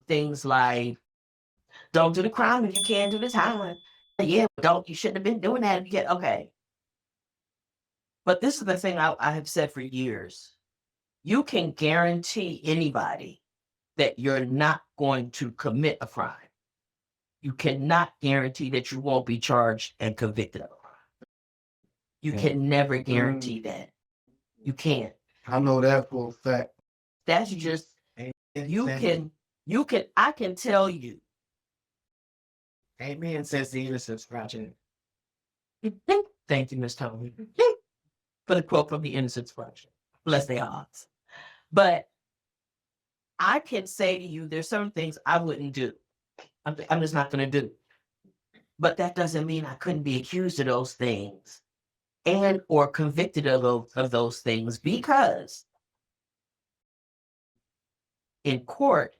Speaker 1: things like, don't do the crime if you can't do the time. Yeah, you shouldn't have been doing that. Okay. But this is the thing I have said for years. You can guarantee anybody that you're not going to commit a crime. you cannot guarantee that you won't be charged and convicted of. You
Speaker 3: Yeah.
Speaker 1: can never guarantee that. You can't.
Speaker 2: I know that for a fact.
Speaker 1: That's just I can tell you.
Speaker 5: Amen, says the Innocence Project.
Speaker 1: Thank you, Miss Tony, for the quote from the Innocence Project. Bless their hearts. But I can say to you, there's certain things I wouldn't do. I'm just not going to do. But that doesn't mean I couldn't be accused of those things and or convicted of those things, because in court,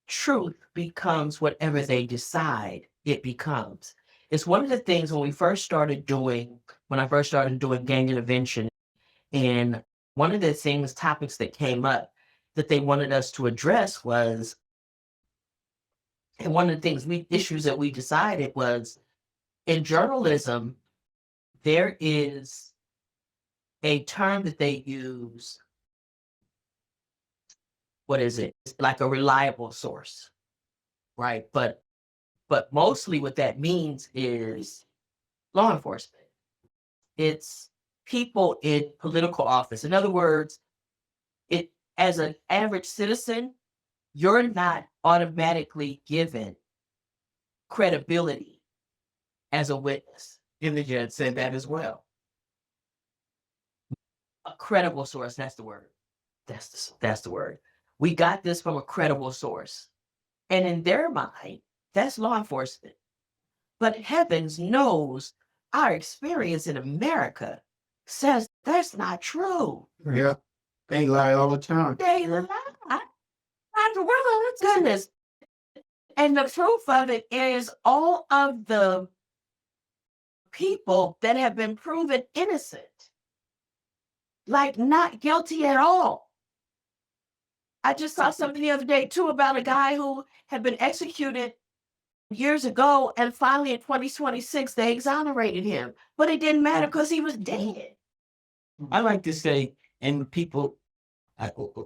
Speaker 1: truth becomes whatever they decide it becomes. It's one of the things when I first started doing gang intervention, and one of the topics that came up that they wanted us to address was, and one of the issues that we decided was, in journalism, there is a term that they use. What is it? It's like a reliable source, right? But mostly what that means is law enforcement. It's people in political office. In other words, as an average citizen, you're not automatically given credibility as a witness.
Speaker 5: Indigent said that as well.
Speaker 1: A credible source, that's the word. That's the word. We got this from a credible source. And in their mind, that's law enforcement. But heavens knows our experience in America says that's not true.
Speaker 2: Yeah. They lie all the time.
Speaker 1: They lie. Goodness. And the proof of it is all of the people that have been proven innocent, like not guilty at all. I just saw something the other day too about a guy who had been executed years ago, and finally in 2026 they exonerated him, but it didn't matter because he was dead.
Speaker 3: I like to say, and people,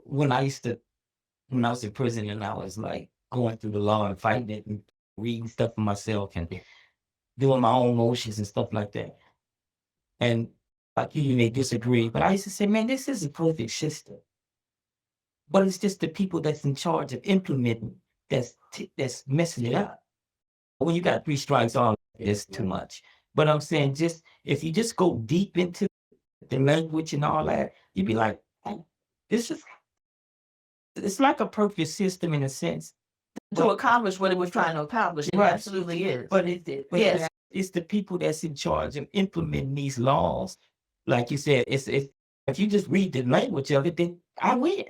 Speaker 3: when I was in prison and I was like going through the law and fighting it and reading stuff for myself and doing my own motions and stuff like that. And like you may disagree, but I used to say, man, this is a perfect system. But it's just the people that's in charge of implementing that's messing it up. When you got 3 strikes on, it's too much. But I'm saying, just if you just go deep into the language and all that, you'd be like, oh, it's like a perfect system in a sense.
Speaker 1: To accomplish what it was trying to accomplish, it
Speaker 3: Right.
Speaker 1: absolutely is.
Speaker 3: But
Speaker 1: Yes.
Speaker 3: it's the people that's in charge of implementing these laws. Like you said, if you just read the language of it, then I win.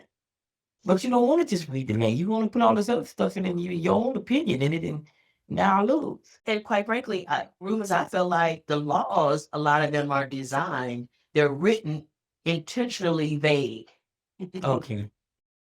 Speaker 3: But you don't want to just read the language. You want to put all this other stuff in and your own opinion in it, and now I lose.
Speaker 1: And quite frankly, Rufus, I feel like the laws, a lot of them are designed, they're written intentionally vague.
Speaker 3: Okay.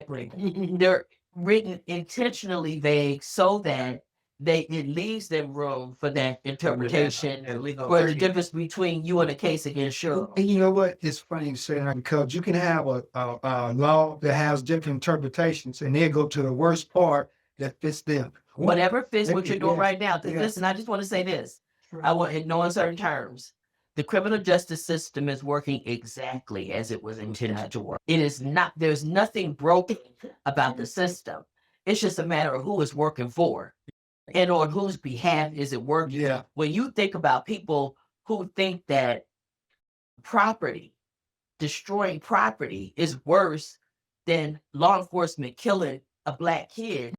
Speaker 1: They're written intentionally vague so that it leaves them room for that interpretation, for the difference between you and a case against Cheryl.
Speaker 2: And you know what? It's funny you say that, because you can have a law that has different interpretations, and they go to the worst part that fits them.
Speaker 1: Whatever fits what you're doing
Speaker 2: Yeah.
Speaker 1: right now. 'Cause
Speaker 2: Yeah.
Speaker 1: listen, I just want to say this. I want, in no uncertain terms, the criminal justice system is working exactly as it was intended to work. It is not, there's nothing broken about the system. It's just a matter of who it's working for and on whose behalf is it working.
Speaker 2: Yeah.
Speaker 1: When you think about people who think that destroying property is worse than law enforcement killing a Black kid,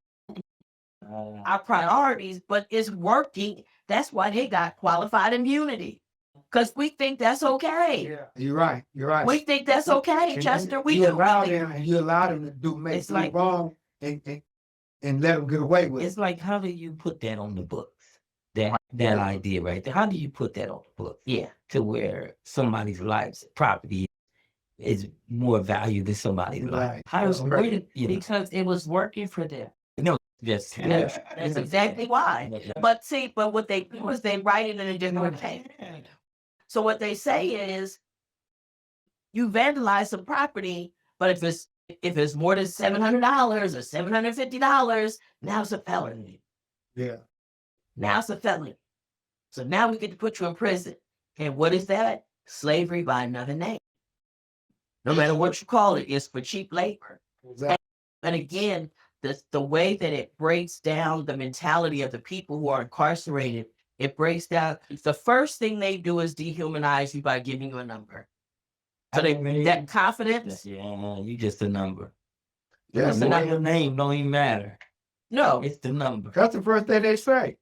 Speaker 1: our priorities, but it's working. That's why they got qualified immunity. Because we think that's okay.
Speaker 2: Yeah. You're right. You're right.
Speaker 1: We think that's okay,
Speaker 2: And
Speaker 1: Chester. We
Speaker 2: you
Speaker 1: do.
Speaker 2: allow them, and you allow them to
Speaker 3: It's like-
Speaker 2: wrong and let them get away with it.
Speaker 3: It's like, how do you put that on the books? That idea right there. How do you put that on the books?
Speaker 1: Yeah.
Speaker 3: To where somebody's life's property is more value than somebody's life.
Speaker 2: Right.
Speaker 3: How is
Speaker 2: Right.
Speaker 6: Because it was working for them.
Speaker 3: Yes.
Speaker 1: That's exactly why. But what they do is they write it in a different way. So what they say is, you vandalize some property, but if it's more than $700 or $750, now it's a felony.
Speaker 2: Yeah.
Speaker 1: Now it's a felony. So now we get to put you in prison. And what is that? Slavery by another name. No matter what you call it, it's for cheap labor. And again, the way that it breaks down the mentality of the people who are incarcerated, it breaks down. The first thing they do is dehumanize you by giving you a number. So that confidence.
Speaker 3: Yeah, you just a number.
Speaker 2: Yeah,
Speaker 1: It's a
Speaker 2: more-
Speaker 1: number.
Speaker 3: Your name don't even matter.
Speaker 1: No,
Speaker 3: It's the number.
Speaker 2: that's the first thing they say.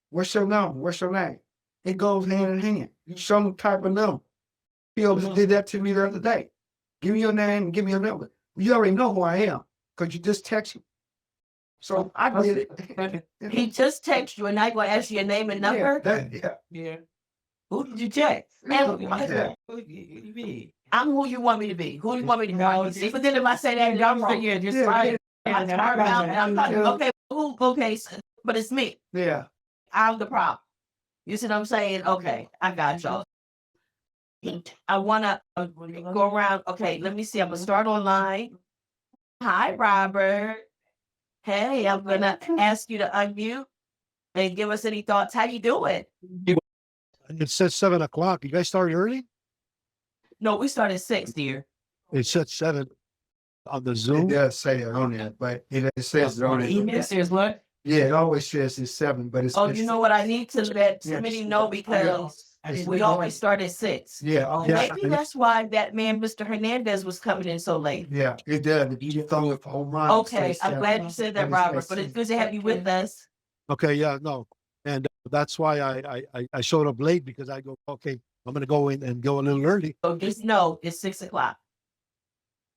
Speaker 2: What's your number? What's your name? It goes hand in hand. You show them type of number. He almost did that to me the other day. Give me your name and give me your number. You already know who I am because you just text me. So I did it.
Speaker 1: he just texted you and now you gonna ask you your name and number.
Speaker 2: Yeah.
Speaker 1: Who did you text? And I'm who you want me to be. Who do you want me to be? But then if I say that, I'm wrong.
Speaker 6: Yeah, just
Speaker 2: Yeah,
Speaker 6: right.
Speaker 1: I'm like, okay, who? Okay, but it's me.
Speaker 2: Yeah.
Speaker 1: I'm the problem. You see what I'm saying? Okay, I got y'all. I wanna go around. Okay, let me see. I'm gonna start online. Hi, Robert. Hey, I'm gonna ask you to unmute and give us any thoughts. How you doing?
Speaker 8: It said 7 o'clock. You guys started early?
Speaker 1: No, we started 6, dear.
Speaker 8: It said 7 on the
Speaker 2: It
Speaker 8: Zoom.
Speaker 2: does say it on there, but it says it on
Speaker 6: Email
Speaker 2: it.
Speaker 6: says what?
Speaker 2: Yeah, it always says it's 7, but it's.
Speaker 1: Oh, you know what? I need to let
Speaker 2: Yeah.
Speaker 1: somebody know because we always start at 6.
Speaker 2: Yeah, yeah,
Speaker 1: Maybe that's why that man, Mr. Hernandez, was coming in so late.
Speaker 2: yeah, it does. You throw it for home run.
Speaker 1: Okay, I'm glad you said that, Robert, but it's good to have you with us.
Speaker 8: Okay, yeah, no. And that's why I showed up late because I go, okay, I'm going to go in and go a little early.
Speaker 1: So just know it's 6 o'clock.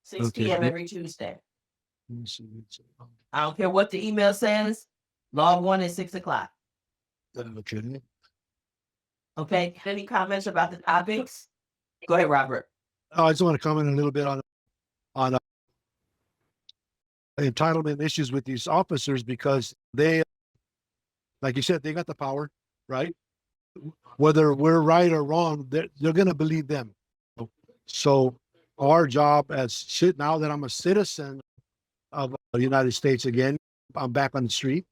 Speaker 1: 6
Speaker 8: Okay.
Speaker 1: p.m. every Tuesday.
Speaker 8: Let me see, let's see.
Speaker 1: I don't care what the email says. Log on at 6 o'clock.
Speaker 8: Okay.
Speaker 1: Okay. Any comments about the topics? Go ahead, Robert.
Speaker 8: I just want to comment a little bit on entitlement issues with these officers because they, like you said, they got the power, right? Whether we're right or wrong, they're going to believe them. So our job as shit, now that I'm a citizen of the United States again, I'm back on the street.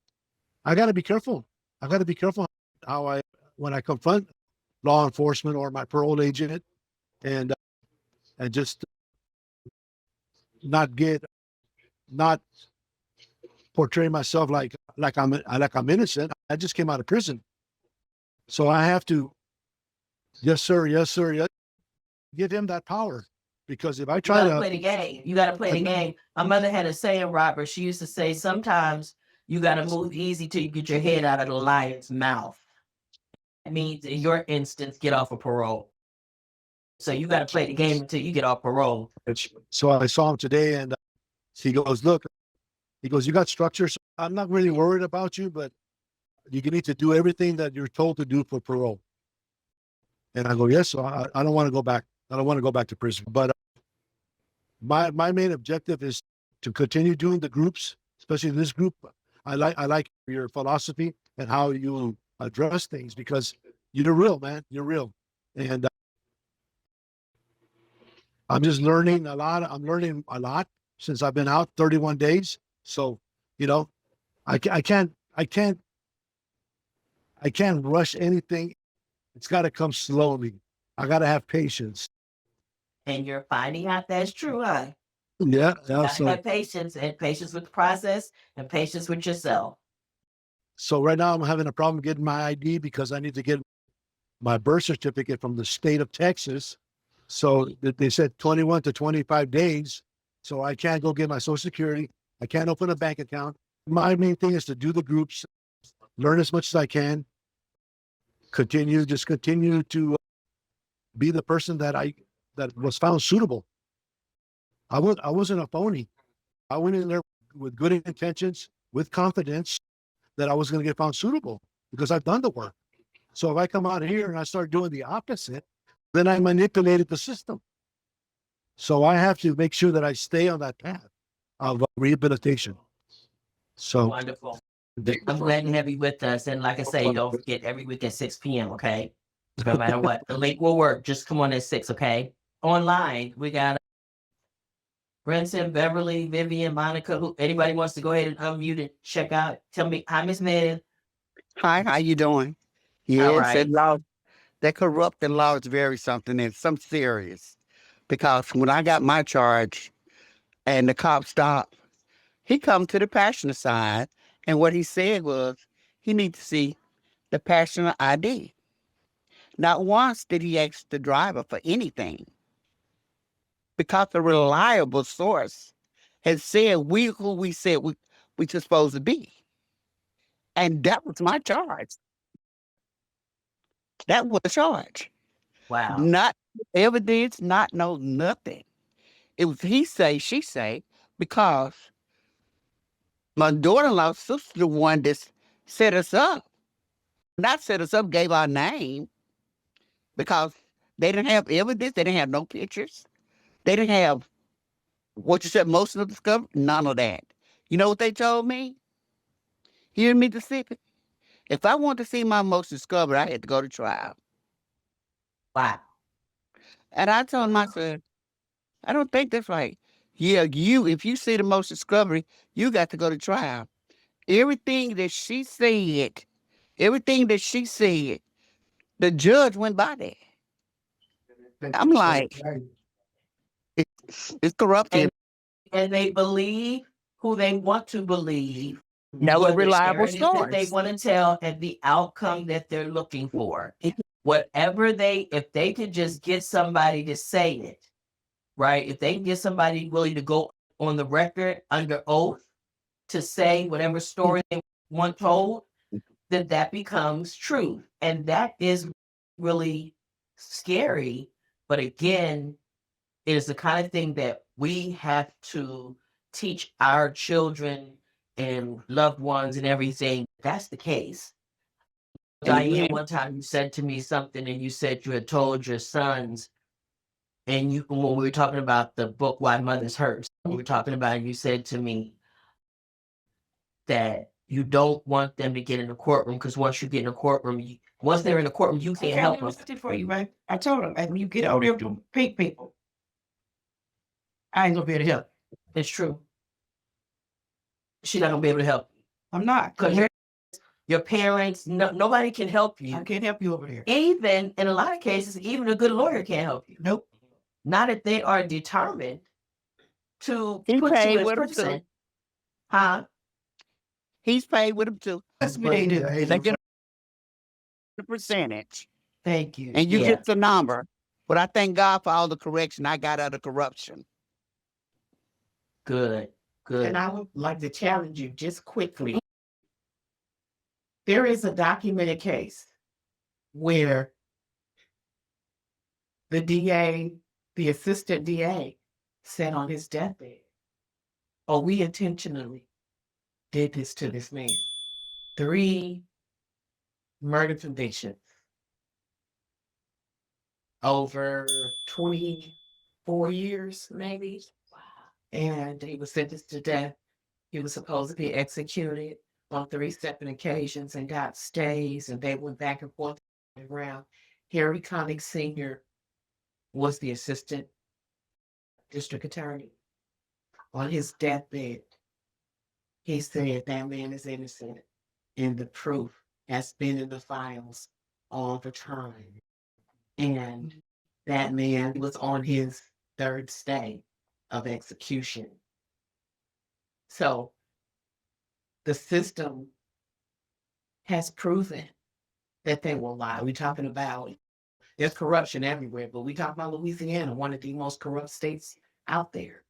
Speaker 8: I got to be careful. I got to be careful when I confront law enforcement or my parole agent and just not portray myself like I'm innocent. I just came out of prison. So I have to, yes, sir, give him that power. Because if I
Speaker 1: You
Speaker 8: try
Speaker 1: gotta
Speaker 8: to
Speaker 1: play the game. You gotta play the game. My mother had a saying, Robert. She used to say, sometimes you gotta move easy till you get your head out of the lion's mouth. That means in your instance, get off of parole. So you gotta play the game until you get off parole.
Speaker 8: So I saw him today and he goes, look, he goes, you got structure. So I'm not really worried about you, but you need to do everything that you're told to do for parole. And I go, yes. So I don't want to go back. I don't want to go back to prison. But my main objective is to continue doing the groups, especially this group. I like your philosophy and how you address things because you're real, man. You're real. And I'm just learning a lot. I'm learning a lot since I've been out 31 days. So, I can't rush anything. It's got to come slowly. I got to have patience.
Speaker 1: And you're finding out that's true, huh?
Speaker 8: Yeah.
Speaker 1: You gotta have patience and patience with the process and patience with yourself.
Speaker 8: So right now I'm having a problem getting my ID because I need to get my birth certificate from the state of Texas. So they said 21 to 25 days. So I can't go get my Social Security. I can't open a bank account. My main thing is to do the groups, learn as much as I can, continue to be the person that was found suitable. I wasn't a phony. I went in there with good intentions, with confidence that I was going to get found suitable because I've done the work. So if I come out here and I start doing the opposite, then I manipulated the system. So I have to make sure that I stay on that path of rehabilitation. So
Speaker 1: Wonderful. I'm glad to have you with us. And like I say, don't forget every week at 6 p.m., okay? No matter what. The link will work. Just come on at 6, okay? Online, we got Brenton, Beverly, Vivian, Monica. Anybody wants to go ahead and unmute and check out? Tell me, hi, Miss Madden.
Speaker 9: Hi, how you doing?
Speaker 1: All
Speaker 9: Yes,
Speaker 1: right.
Speaker 9: that corrupted law is very something and some serious. Because when I got my charge and the cop stopped, he come to the passenger side, and what he said was he need to see the passenger ID. Not once did he ask the driver for anything, because a reliable source has said we who we said we supposed to be, and that was my charge. That was the charge.
Speaker 1: Wow.
Speaker 9: Not evidence, not no nothing. It was he say, she say, because my daughter-in-law sister the one that set us up. Not set us up, gave our name because they didn't have evidence, they didn't have no pictures. They didn't have what you said, most of the discovery, none of that. You know what they told me? Here in Mississippi, if I wanted to see my most discovered, I had to go to trial.
Speaker 1: Wow.
Speaker 9: And I told him, I said, I don't think that's right. Yeah, if you see the most discovery, you got to go to trial. Everything that she said, the judge went by that. I'm like, it's corrupted.
Speaker 1: And they believe who they want to believe.
Speaker 9: That was
Speaker 1: What the
Speaker 9: reliable
Speaker 1: narrative that they
Speaker 9: source.
Speaker 1: want to tell and the outcome that they're looking for. Whatever if they could just get somebody to say it, right? If they can get somebody willing to go on the record under oath to say whatever story they want told, then that becomes truth. And that is really scary. But again, it is the kind of thing that we have to teach our children and loved ones and everything. That's the case. Diane, one time you said to me something, and you said you had told your sons, and when we were talking about the book Why Mothers Hurt, we were talking about, and you said to me that you don't want them to get in the courtroom because once you get in the courtroom, once they're in the courtroom, you can't help them.
Speaker 6: I for you, right? I told them, and you get over there to pink people, I ain't gonna be able to help.
Speaker 1: It's true. She's not gonna be able to help
Speaker 6: I'm not.
Speaker 1: because your parents, nobody can help you.
Speaker 6: I can't help you over here.
Speaker 1: Even in a lot of cases, even a good lawyer can't help you.
Speaker 6: Nope.
Speaker 1: Not if they are determined to
Speaker 9: He
Speaker 1: put
Speaker 9: paid
Speaker 1: you
Speaker 9: with
Speaker 1: in
Speaker 9: them too.
Speaker 1: prison. Huh?
Speaker 9: He's paid with them too.
Speaker 6: That's what they do.
Speaker 9: They get a percentage,
Speaker 6: Thank you.
Speaker 9: and you
Speaker 1: Yeah.
Speaker 9: get the number. But I thank God for all the correction I got out of corruption.
Speaker 1: Good. Good.
Speaker 4: And I would like to challenge you just quickly. There is a documented case where the DA, the assistant DA, said on his deathbed, "Oh, we intentionally did this to this man." 3 murder convictions over 24 years, maybe. And he was sentenced to death. He was supposed to be executed on 3 separate occasions and got stays, and they went back and forth around. Harry Connick Sr. was the assistant district attorney. On his deathbed, he said that man is innocent, and the proof has been in the files all the time. And that man was on his 3rd stay of execution. So the system has proven that they will lie. We're talking about there's corruption everywhere, but we talk about Louisiana, one of the most corrupt states out there.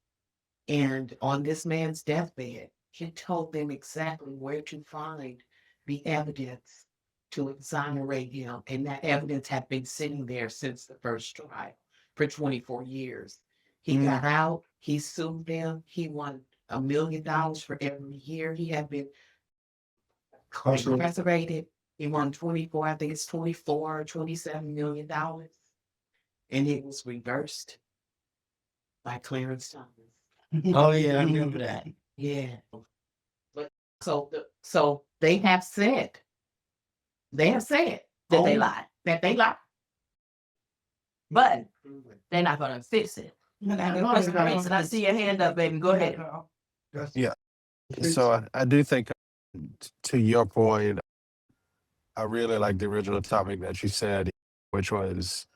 Speaker 4: And on this man's deathbed, he told them exactly where to find the evidence to exonerate him. And that evidence had been sitting there since the first trial for 24 years. He got out, he sued them, he won $1 million for every year he had been incarcerated. He won 24, I think it's 24, $27 million. And it was reversed by Clarence Thomas.
Speaker 6: Oh yeah, I remember that.
Speaker 4: Yeah. But so they have said that they lied. That they lied.
Speaker 1: But they're not gonna fix it. Mr. Mason, I see your hand up, baby. Go ahead.
Speaker 7: So I do think, to your point, I really like the original topic that you said, which was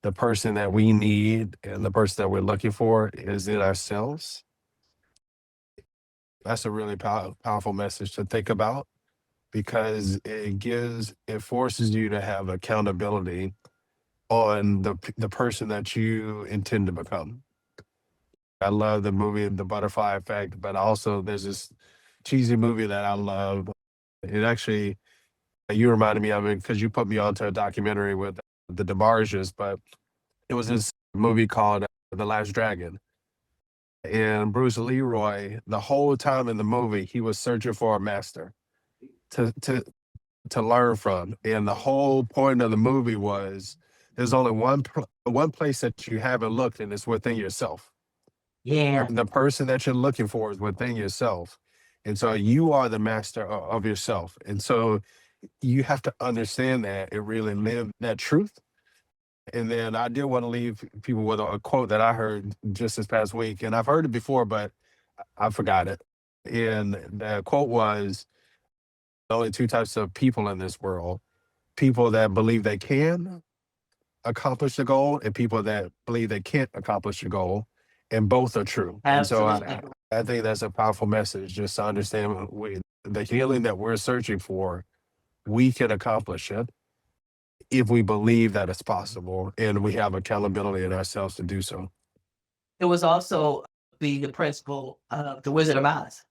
Speaker 7: the person that we need and the person that we're looking for is in ourselves. That's a really powerful message to think about because it forces you to have accountability on the person that you intend to become. I love the movie The Butterfly Effect, but also there's this cheesy movie that I love. It actually, you reminded me of it because you put me onto a documentary with the DeBarges, but it was this movie called The Last Dragon. And Bruce Leroy, the whole time in the movie, he was searching for a master to learn from. And the whole point of the movie was there's only one place that you haven't looked, and it's within yourself.
Speaker 1: Yeah.
Speaker 7: The person that you're looking for is within yourself. And so you are the master of yourself. And so you have to understand that and really live that truth. And then I did want to leave people with a quote that I heard just this past week. And I've heard it before, but I forgot it. And the quote was, only two types of people in this world: people that believe they can accomplish the goal and people that believe they can't accomplish the goal. And both are true. And so
Speaker 1: Absolutely.
Speaker 7: I think that's a powerful message, just to understand the healing that we're searching for, we can accomplish it if we believe that it's possible and we have accountability in ourselves to do so.
Speaker 1: It was also the principle of the Wizard of Oz.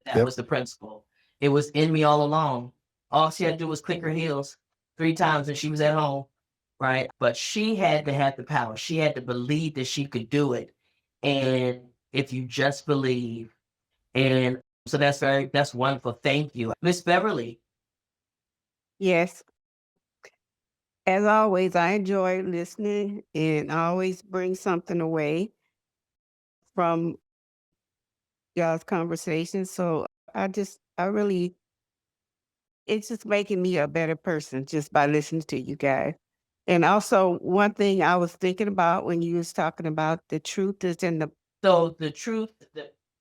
Speaker 1: That
Speaker 7: Yep.
Speaker 1: was the principle. It was in me all along. All she had to do was click her heels 3 times and she was at home, right? But she had to have the power. She had to believe that she could do it. And if you just believe, and so that's wonderful. Thank you. Miss Beverly.
Speaker 10: Yes. As always, I enjoy listening and I always bring something away from y'all's conversation. So I really, it's just making me a better person just by listening to you guys. And also one thing I was thinking about when you was talking about the truth is in the,
Speaker 1: So the truth,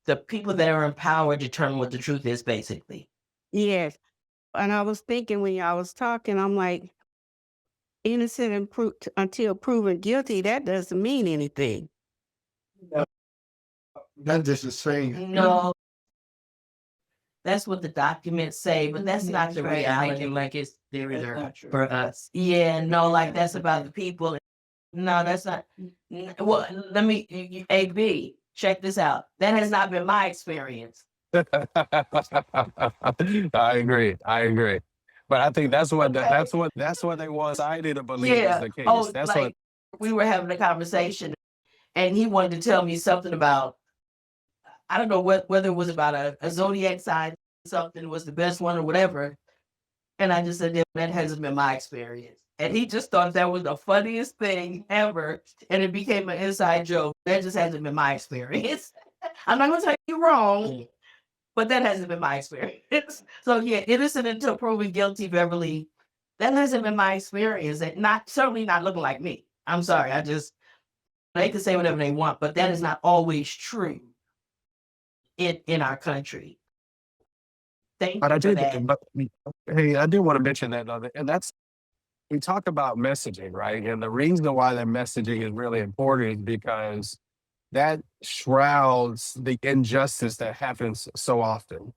Speaker 1: the people that are in power determine what the truth is, basically.
Speaker 10: yes. And I was thinking when y'all was talking, I'm like, innocent until proven guilty, that doesn't mean anything.
Speaker 2: That's just the same.
Speaker 1: No, that's what the documents say, but that's not the reality.
Speaker 5: Like it's there is our
Speaker 1: For us. Yeah, no, like that's about the people. No, that's not. Well, let me, AB, check this out. That has not been my experience.
Speaker 7: I agree. But I think that's what they want society to believe is
Speaker 1: Yeah.
Speaker 7: the case.
Speaker 1: Oh,
Speaker 7: That's
Speaker 1: like we were having a conversation and he wanted to tell me something about, I don't know whether it was about a zodiac sign, something was the best one or whatever. And I just said, that hasn't been my experience. And he just thought that was the funniest thing ever. And it became an inside joke. That just hasn't been my experience. I'm not going to tell you wrong, but that hasn't been my experience. So yeah, innocent until proven guilty, Beverly. That hasn't been my experience. And certainly not looking like me. I'm sorry. They can say whatever they want, but that is not always true in our country. Thank
Speaker 7: But
Speaker 1: you
Speaker 7: I
Speaker 1: for
Speaker 7: did,
Speaker 1: that.
Speaker 7: but hey, I do want to mention that, and that's, we talk about messaging, right? And the reason why that messaging is really important is because that shrouds the injustice that happens so often.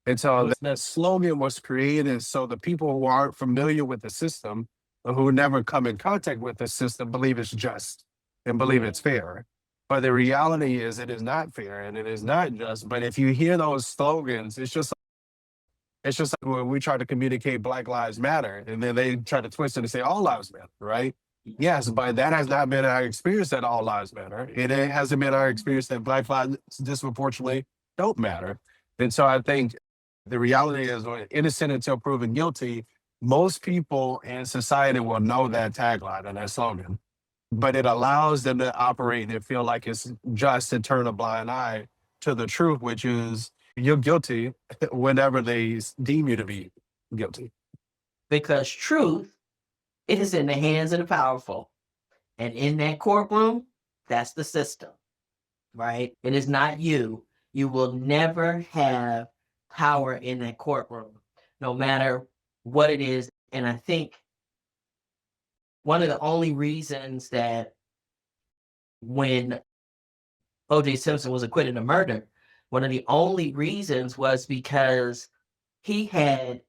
Speaker 7: And so that slogan was created so the people who aren't familiar with the system or who never come in contact with the system believe it's just and believe it's fair. But the reality is it is not fair and it is not just. But if you hear those slogans, it's just like when we try to communicate Black Lives Matter and then they try to twist it and say all lives matter, right? Yes, but that has not been our experience that all lives matter. It hasn't been our experience that Black lives disproportionately don't matter. And so I think the reality is when innocent until proven guilty, most people in society will know that tagline and that slogan, but it allows them to operate and feel like it's just to turn a blind eye to the truth, which is you're guilty whenever they deem you to be guilty.
Speaker 1: Because truth is in the hands of the powerful. And in that courtroom, that's the system, right? It is not you. You will never have power in that courtroom, no matter what it is. And I think one of the only reasons that when O.J. Simpson was acquitted of murder, one of the only reasons was because he had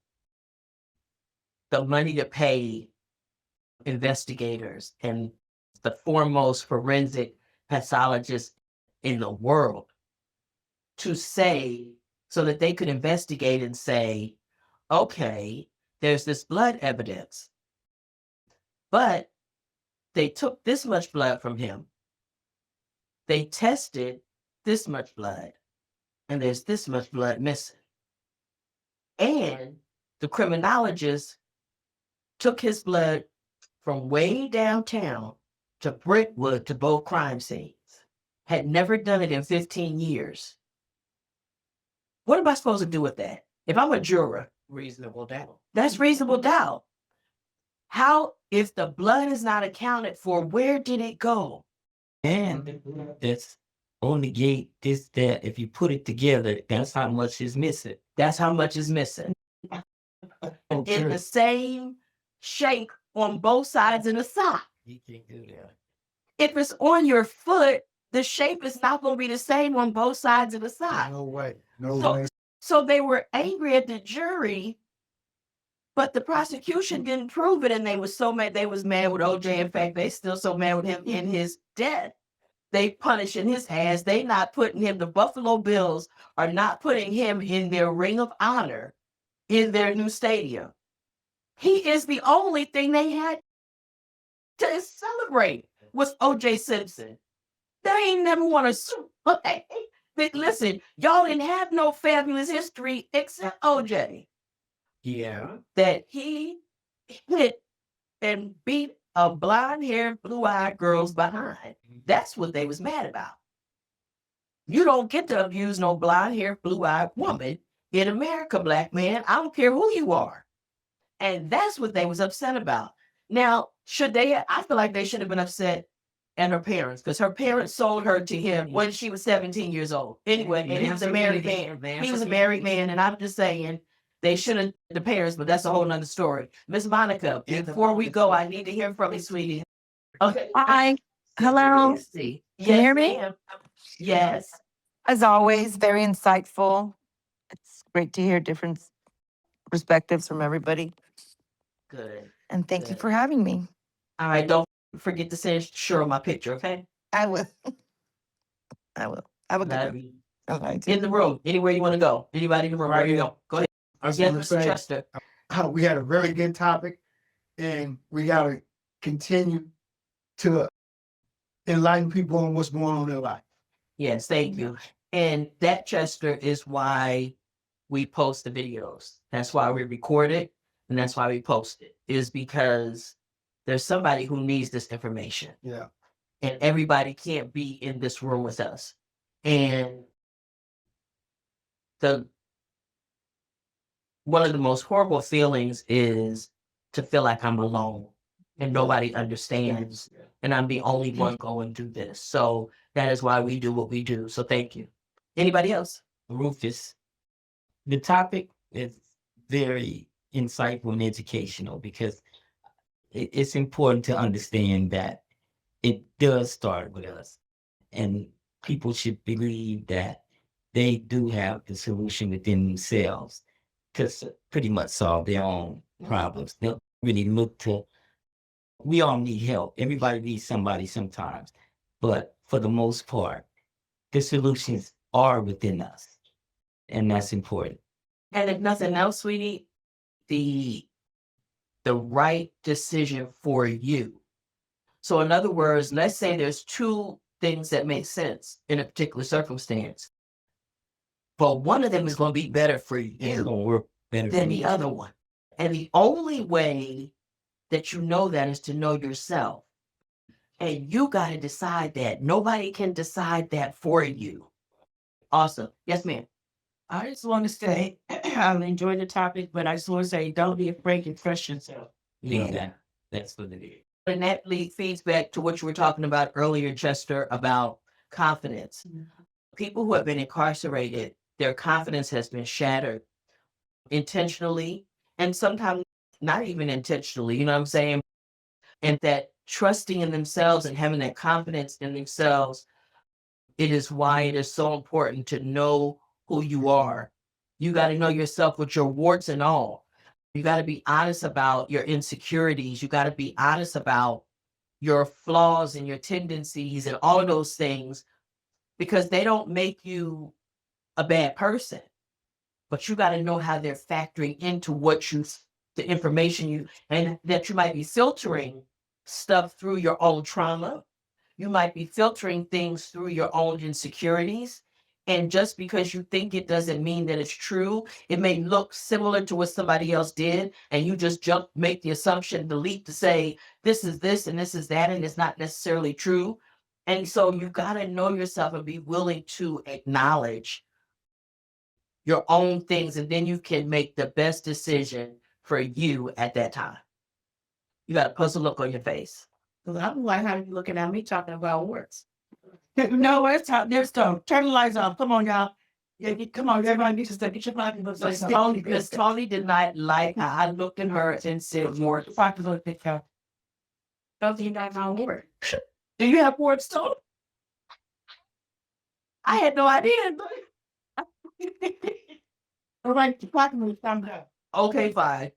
Speaker 1: the money to pay investigators and the foremost forensic pathologists in the world to say, so that they could investigate and say, okay, there's this blood evidence, but they took this much blood from him. They tested this much blood, and there's this much blood missing. And the criminologist took his blood from way downtown to Brentwood to both crime scenes. Had never done it in 15 years. What am I supposed to do with that? If I'm a juror,
Speaker 5: Reasonable doubt.
Speaker 1: that's reasonable doubt. How, if the blood is not accounted for, where did it go?
Speaker 3: And that's on the gate, this, that, if you put it together, that's how much is missing.
Speaker 1: That's how much is missing. In the same shape on both sides of the sock.
Speaker 3: You can't do that.
Speaker 1: If it's on your foot, the shape is not going to be the same on both sides of the sock.
Speaker 2: No way. No
Speaker 1: So-
Speaker 2: way.
Speaker 1: So they were angry at the jury, but the prosecution didn't prove it, and they was so mad. They was mad with OJ. In fact, they still so mad with him in his death. They punishing his ass. They not putting him. The Buffalo Bills are not putting him in their ring of honor in their new stadium. He is the only thing they had to celebrate was OJ Simpson. They ain't never won a Super Bowl. Listen, y'all didn't have no fabulous history except OJ.
Speaker 3: Yeah.
Speaker 1: That he hit and beat a blonde-haired, blue-eyed girl's behind. That's what they was mad about. You don't get to abuse no blonde-haired, blue-eyed woman in America, black man. I don't care who you are. And that's what they was upset about. Now, should they? I feel like they should have been upset at her parents, because her parents sold her to him when she was 17 years old. Anyway, and he was a married man. He was a married man, and I'm just saying they shouldn't, the parents, but that's a whole nother story. Miss Monica, before we go, I need to hear from you, sweetie. Okay.
Speaker 11: Hi. Hello.
Speaker 1: Yes,
Speaker 11: Can you hear me?
Speaker 1: ma'am. Yes.
Speaker 11: As always, very insightful. It's great to hear different perspectives from everybody.
Speaker 1: Good.
Speaker 11: And thank you
Speaker 1: Good.
Speaker 11: for having me.
Speaker 1: All right, don't forget to send Cheryl my picture, okay?
Speaker 11: I will. I will. Have a good
Speaker 1: Love
Speaker 11: one.
Speaker 1: you.
Speaker 11: Okay.
Speaker 1: In the room, anywhere you want to go. Anybody in the room, where you go. Go ahead.
Speaker 2: I was
Speaker 1: Yes,
Speaker 2: gonna
Speaker 1: Mr.
Speaker 2: say,
Speaker 1: Chester.
Speaker 2: we had a very good topic, and we gotta continue to enlighten people on what's going on in their life.
Speaker 1: Yes, thank you. And that, Chester, is why we post the videos. That's why we record it, and that's why we post it, is because there's somebody who needs this information.
Speaker 2: Yeah.
Speaker 1: And everybody can't be in this room with us. And one of the most horrible feelings is to feel like I'm alone and nobody understands, and I'm the only one going through this. So that is why we do what we do. So thank you. Anybody else?
Speaker 3: Rufus, the topic is very insightful and educational because it's important to understand that it does start with us, and people should believe that they do have the solution within themselves to pretty much solve their own problems. They'll really look to, we all need help. Everybody needs somebody sometimes, but for the most part, the solutions are within us, and that's important.
Speaker 1: And if nothing else, sweetie, the right decision for you. So in other words, let's say there's two things that make sense in a particular circumstance, but one of them is going to be better for
Speaker 3: It's
Speaker 1: you
Speaker 3: gonna work better
Speaker 1: than
Speaker 3: for
Speaker 1: the
Speaker 3: you.
Speaker 1: other one. And the only way that you know that is to know yourself. And you got to decide that. Nobody can decide that for you. Awesome. Yes, ma'am.
Speaker 6: I just want to say, I enjoyed the topic, but I just want to say, don't be afraid to trust yourself.
Speaker 3: Yeah, that's what it is.
Speaker 1: And that feeds back to what you were talking about earlier, Chester, about confidence. People who have been incarcerated, their confidence has been shattered intentionally and sometimes not even intentionally, you know what I'm saying? And that trusting in themselves and having that confidence in themselves, it is why it is so important to know who you are. You got to know yourself with your warts and all. You got to be honest about your insecurities. You got to be honest about your flaws and your tendencies and all of those things, because they don't make you a bad person, but you got to know how they're factoring into the information and that you might be filtering stuff through your own trauma. You might be filtering things through your own insecurities. And just because you think it doesn't mean that it's true. It may look similar to what somebody else did, and you just make the assumption, the leap to say, this is this and this is that, and it's not necessarily true. And so you got to know yourself and be willing to acknowledge your own things, and then you can make the best decision for you at that time. You got a puzzle look on your face.
Speaker 4: Cause I'm like, how you looking at me talking about words?
Speaker 6: No, it's time. There's time. Turn the lights off. Come on, y'all. Yeah, come on, everybody needs to step. Get your pocketbooks.
Speaker 1: Miss Tony did not like how I looked at her and said more.
Speaker 6: Pocketbook, big cow.
Speaker 4: Don't you got my word?
Speaker 6: Do you have words, Tony?
Speaker 4: I had no idea. All right, the pocketbook, I'm done.
Speaker 1: Okay, fine.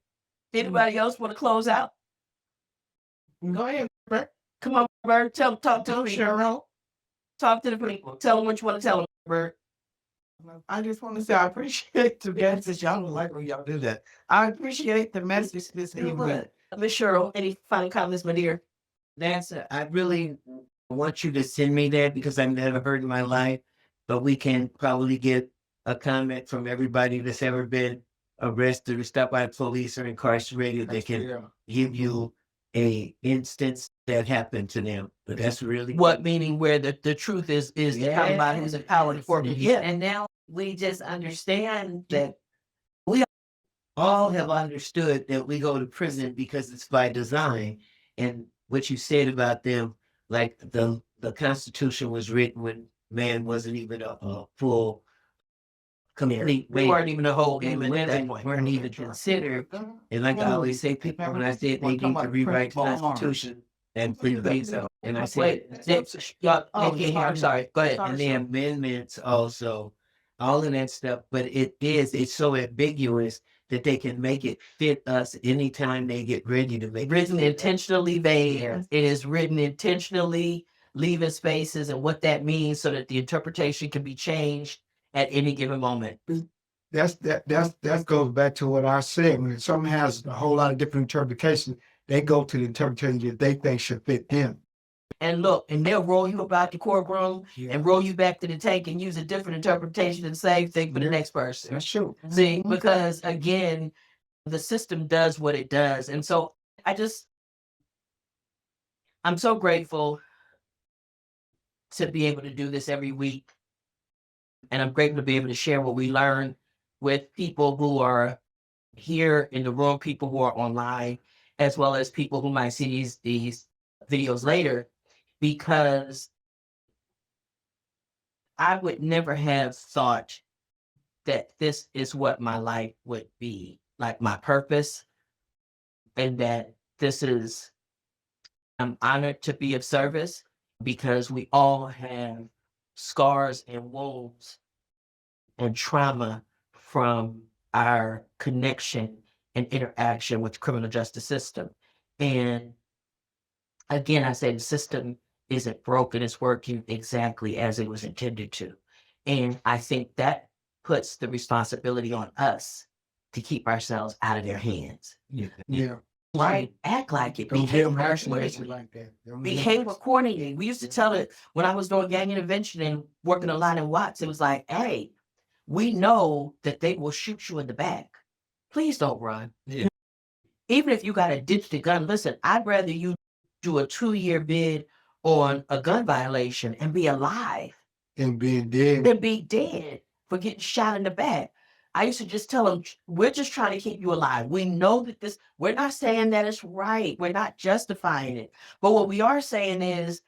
Speaker 1: Anybody else want to close out?
Speaker 4: Go ahead, Bert.
Speaker 1: Come on, Bert. Talk to the people.
Speaker 4: Cheryl.
Speaker 1: Talk to the people. Tell them what you want to tell them, Bert.
Speaker 6: I just want to say I appreciate the message. Y'all don't like when y'all do that. I appreciate the message this evening.
Speaker 1: Miss Cheryl, any final comments, my dear?
Speaker 5: I really want you to send me that because I've never heard in my life, but we can probably get a comment from everybody that's ever been arrested or stopped by police or incarcerated. They can give you a instance that happened to them. But that's really
Speaker 1: What meaning where the truth is somebody who's empowered for me.
Speaker 5: Yeah, and now we just understand that we all have understood that we go to prison because it's by design. And what you said about them, like the Constitution was written when man wasn't even a full complete
Speaker 1: We
Speaker 5: man.
Speaker 1: weren't even a whole
Speaker 5: And
Speaker 1: human at that
Speaker 5: women
Speaker 1: point.
Speaker 5: weren't even considered. And like I always say, people, when I said they need to rewrite the Constitution and free so, and I said,
Speaker 1: Y'all,
Speaker 4: Oh,
Speaker 1: okay, I'm sorry. Go ahead.
Speaker 5: and the amendments also, all of that stuff, but it's so ambiguous that they can make it fit us anytime they get ready to make
Speaker 1: Written
Speaker 5: it.
Speaker 1: intentionally vague.
Speaker 5: Yeah.
Speaker 1: It is written intentionally, leaving spaces and what that means so that the interpretation can be changed at any given moment.
Speaker 2: That goes back to what I said. When something has a whole lot of different interpretations, they go to the interpretation that they think should fit them.
Speaker 1: And look, and they'll roll you about the courtroom and roll you back to the tank and use a different interpretation of the same thing for the next person.
Speaker 2: That's true.
Speaker 1: See, because again, the system does what it does. And so I'm so grateful to be able to do this every week. And I'm grateful to be able to share what we learn with people who are here in the room, people who are online, as well as people who might see these videos later, because I would never have thought that this is what my life would be, like my purpose, and that I'm honored to be of service, because we all have scars and wounds and trauma from our connection and interaction with the criminal justice system. And again, I say the system isn't broken, it's working exactly as it was intended to. And I think that puts the responsibility on us to keep ourselves out of their hands.
Speaker 2: Yeah.
Speaker 1: Right? Act like it.
Speaker 2: Don't
Speaker 1: Behave
Speaker 2: get
Speaker 1: rationally.
Speaker 2: like that.
Speaker 1: Behave accordingly. We used to tell it when I was doing gang intervention and working a lot in Watts. It was like, hey, we know that they will shoot you in the back. Please don't run.
Speaker 5: Yeah.
Speaker 1: Even if you got to ditch the gun, listen, I'd rather you do a 2-year bid on a gun violation and be alive
Speaker 2: And being dead.
Speaker 1: than be dead for getting shot in the back. I used to just tell them, we're just trying to keep you alive. We know that we're not saying that it's right. We're not justifying it. But what we are saying is,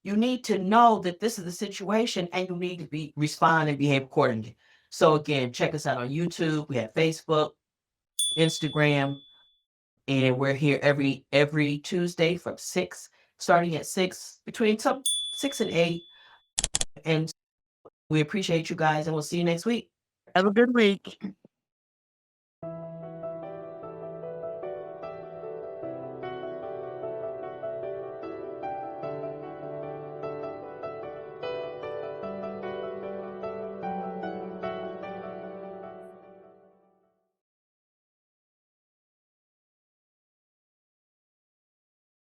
Speaker 1: you need to know that this is the situation and you need to respond and behave accordingly. So again, check us out on YouTube. We have Facebook, Instagram. And we're here every Tuesday from 6, starting at 6, between 6 and 8. And we appreciate you guys, and we'll see you next week.
Speaker 9: Have a good week.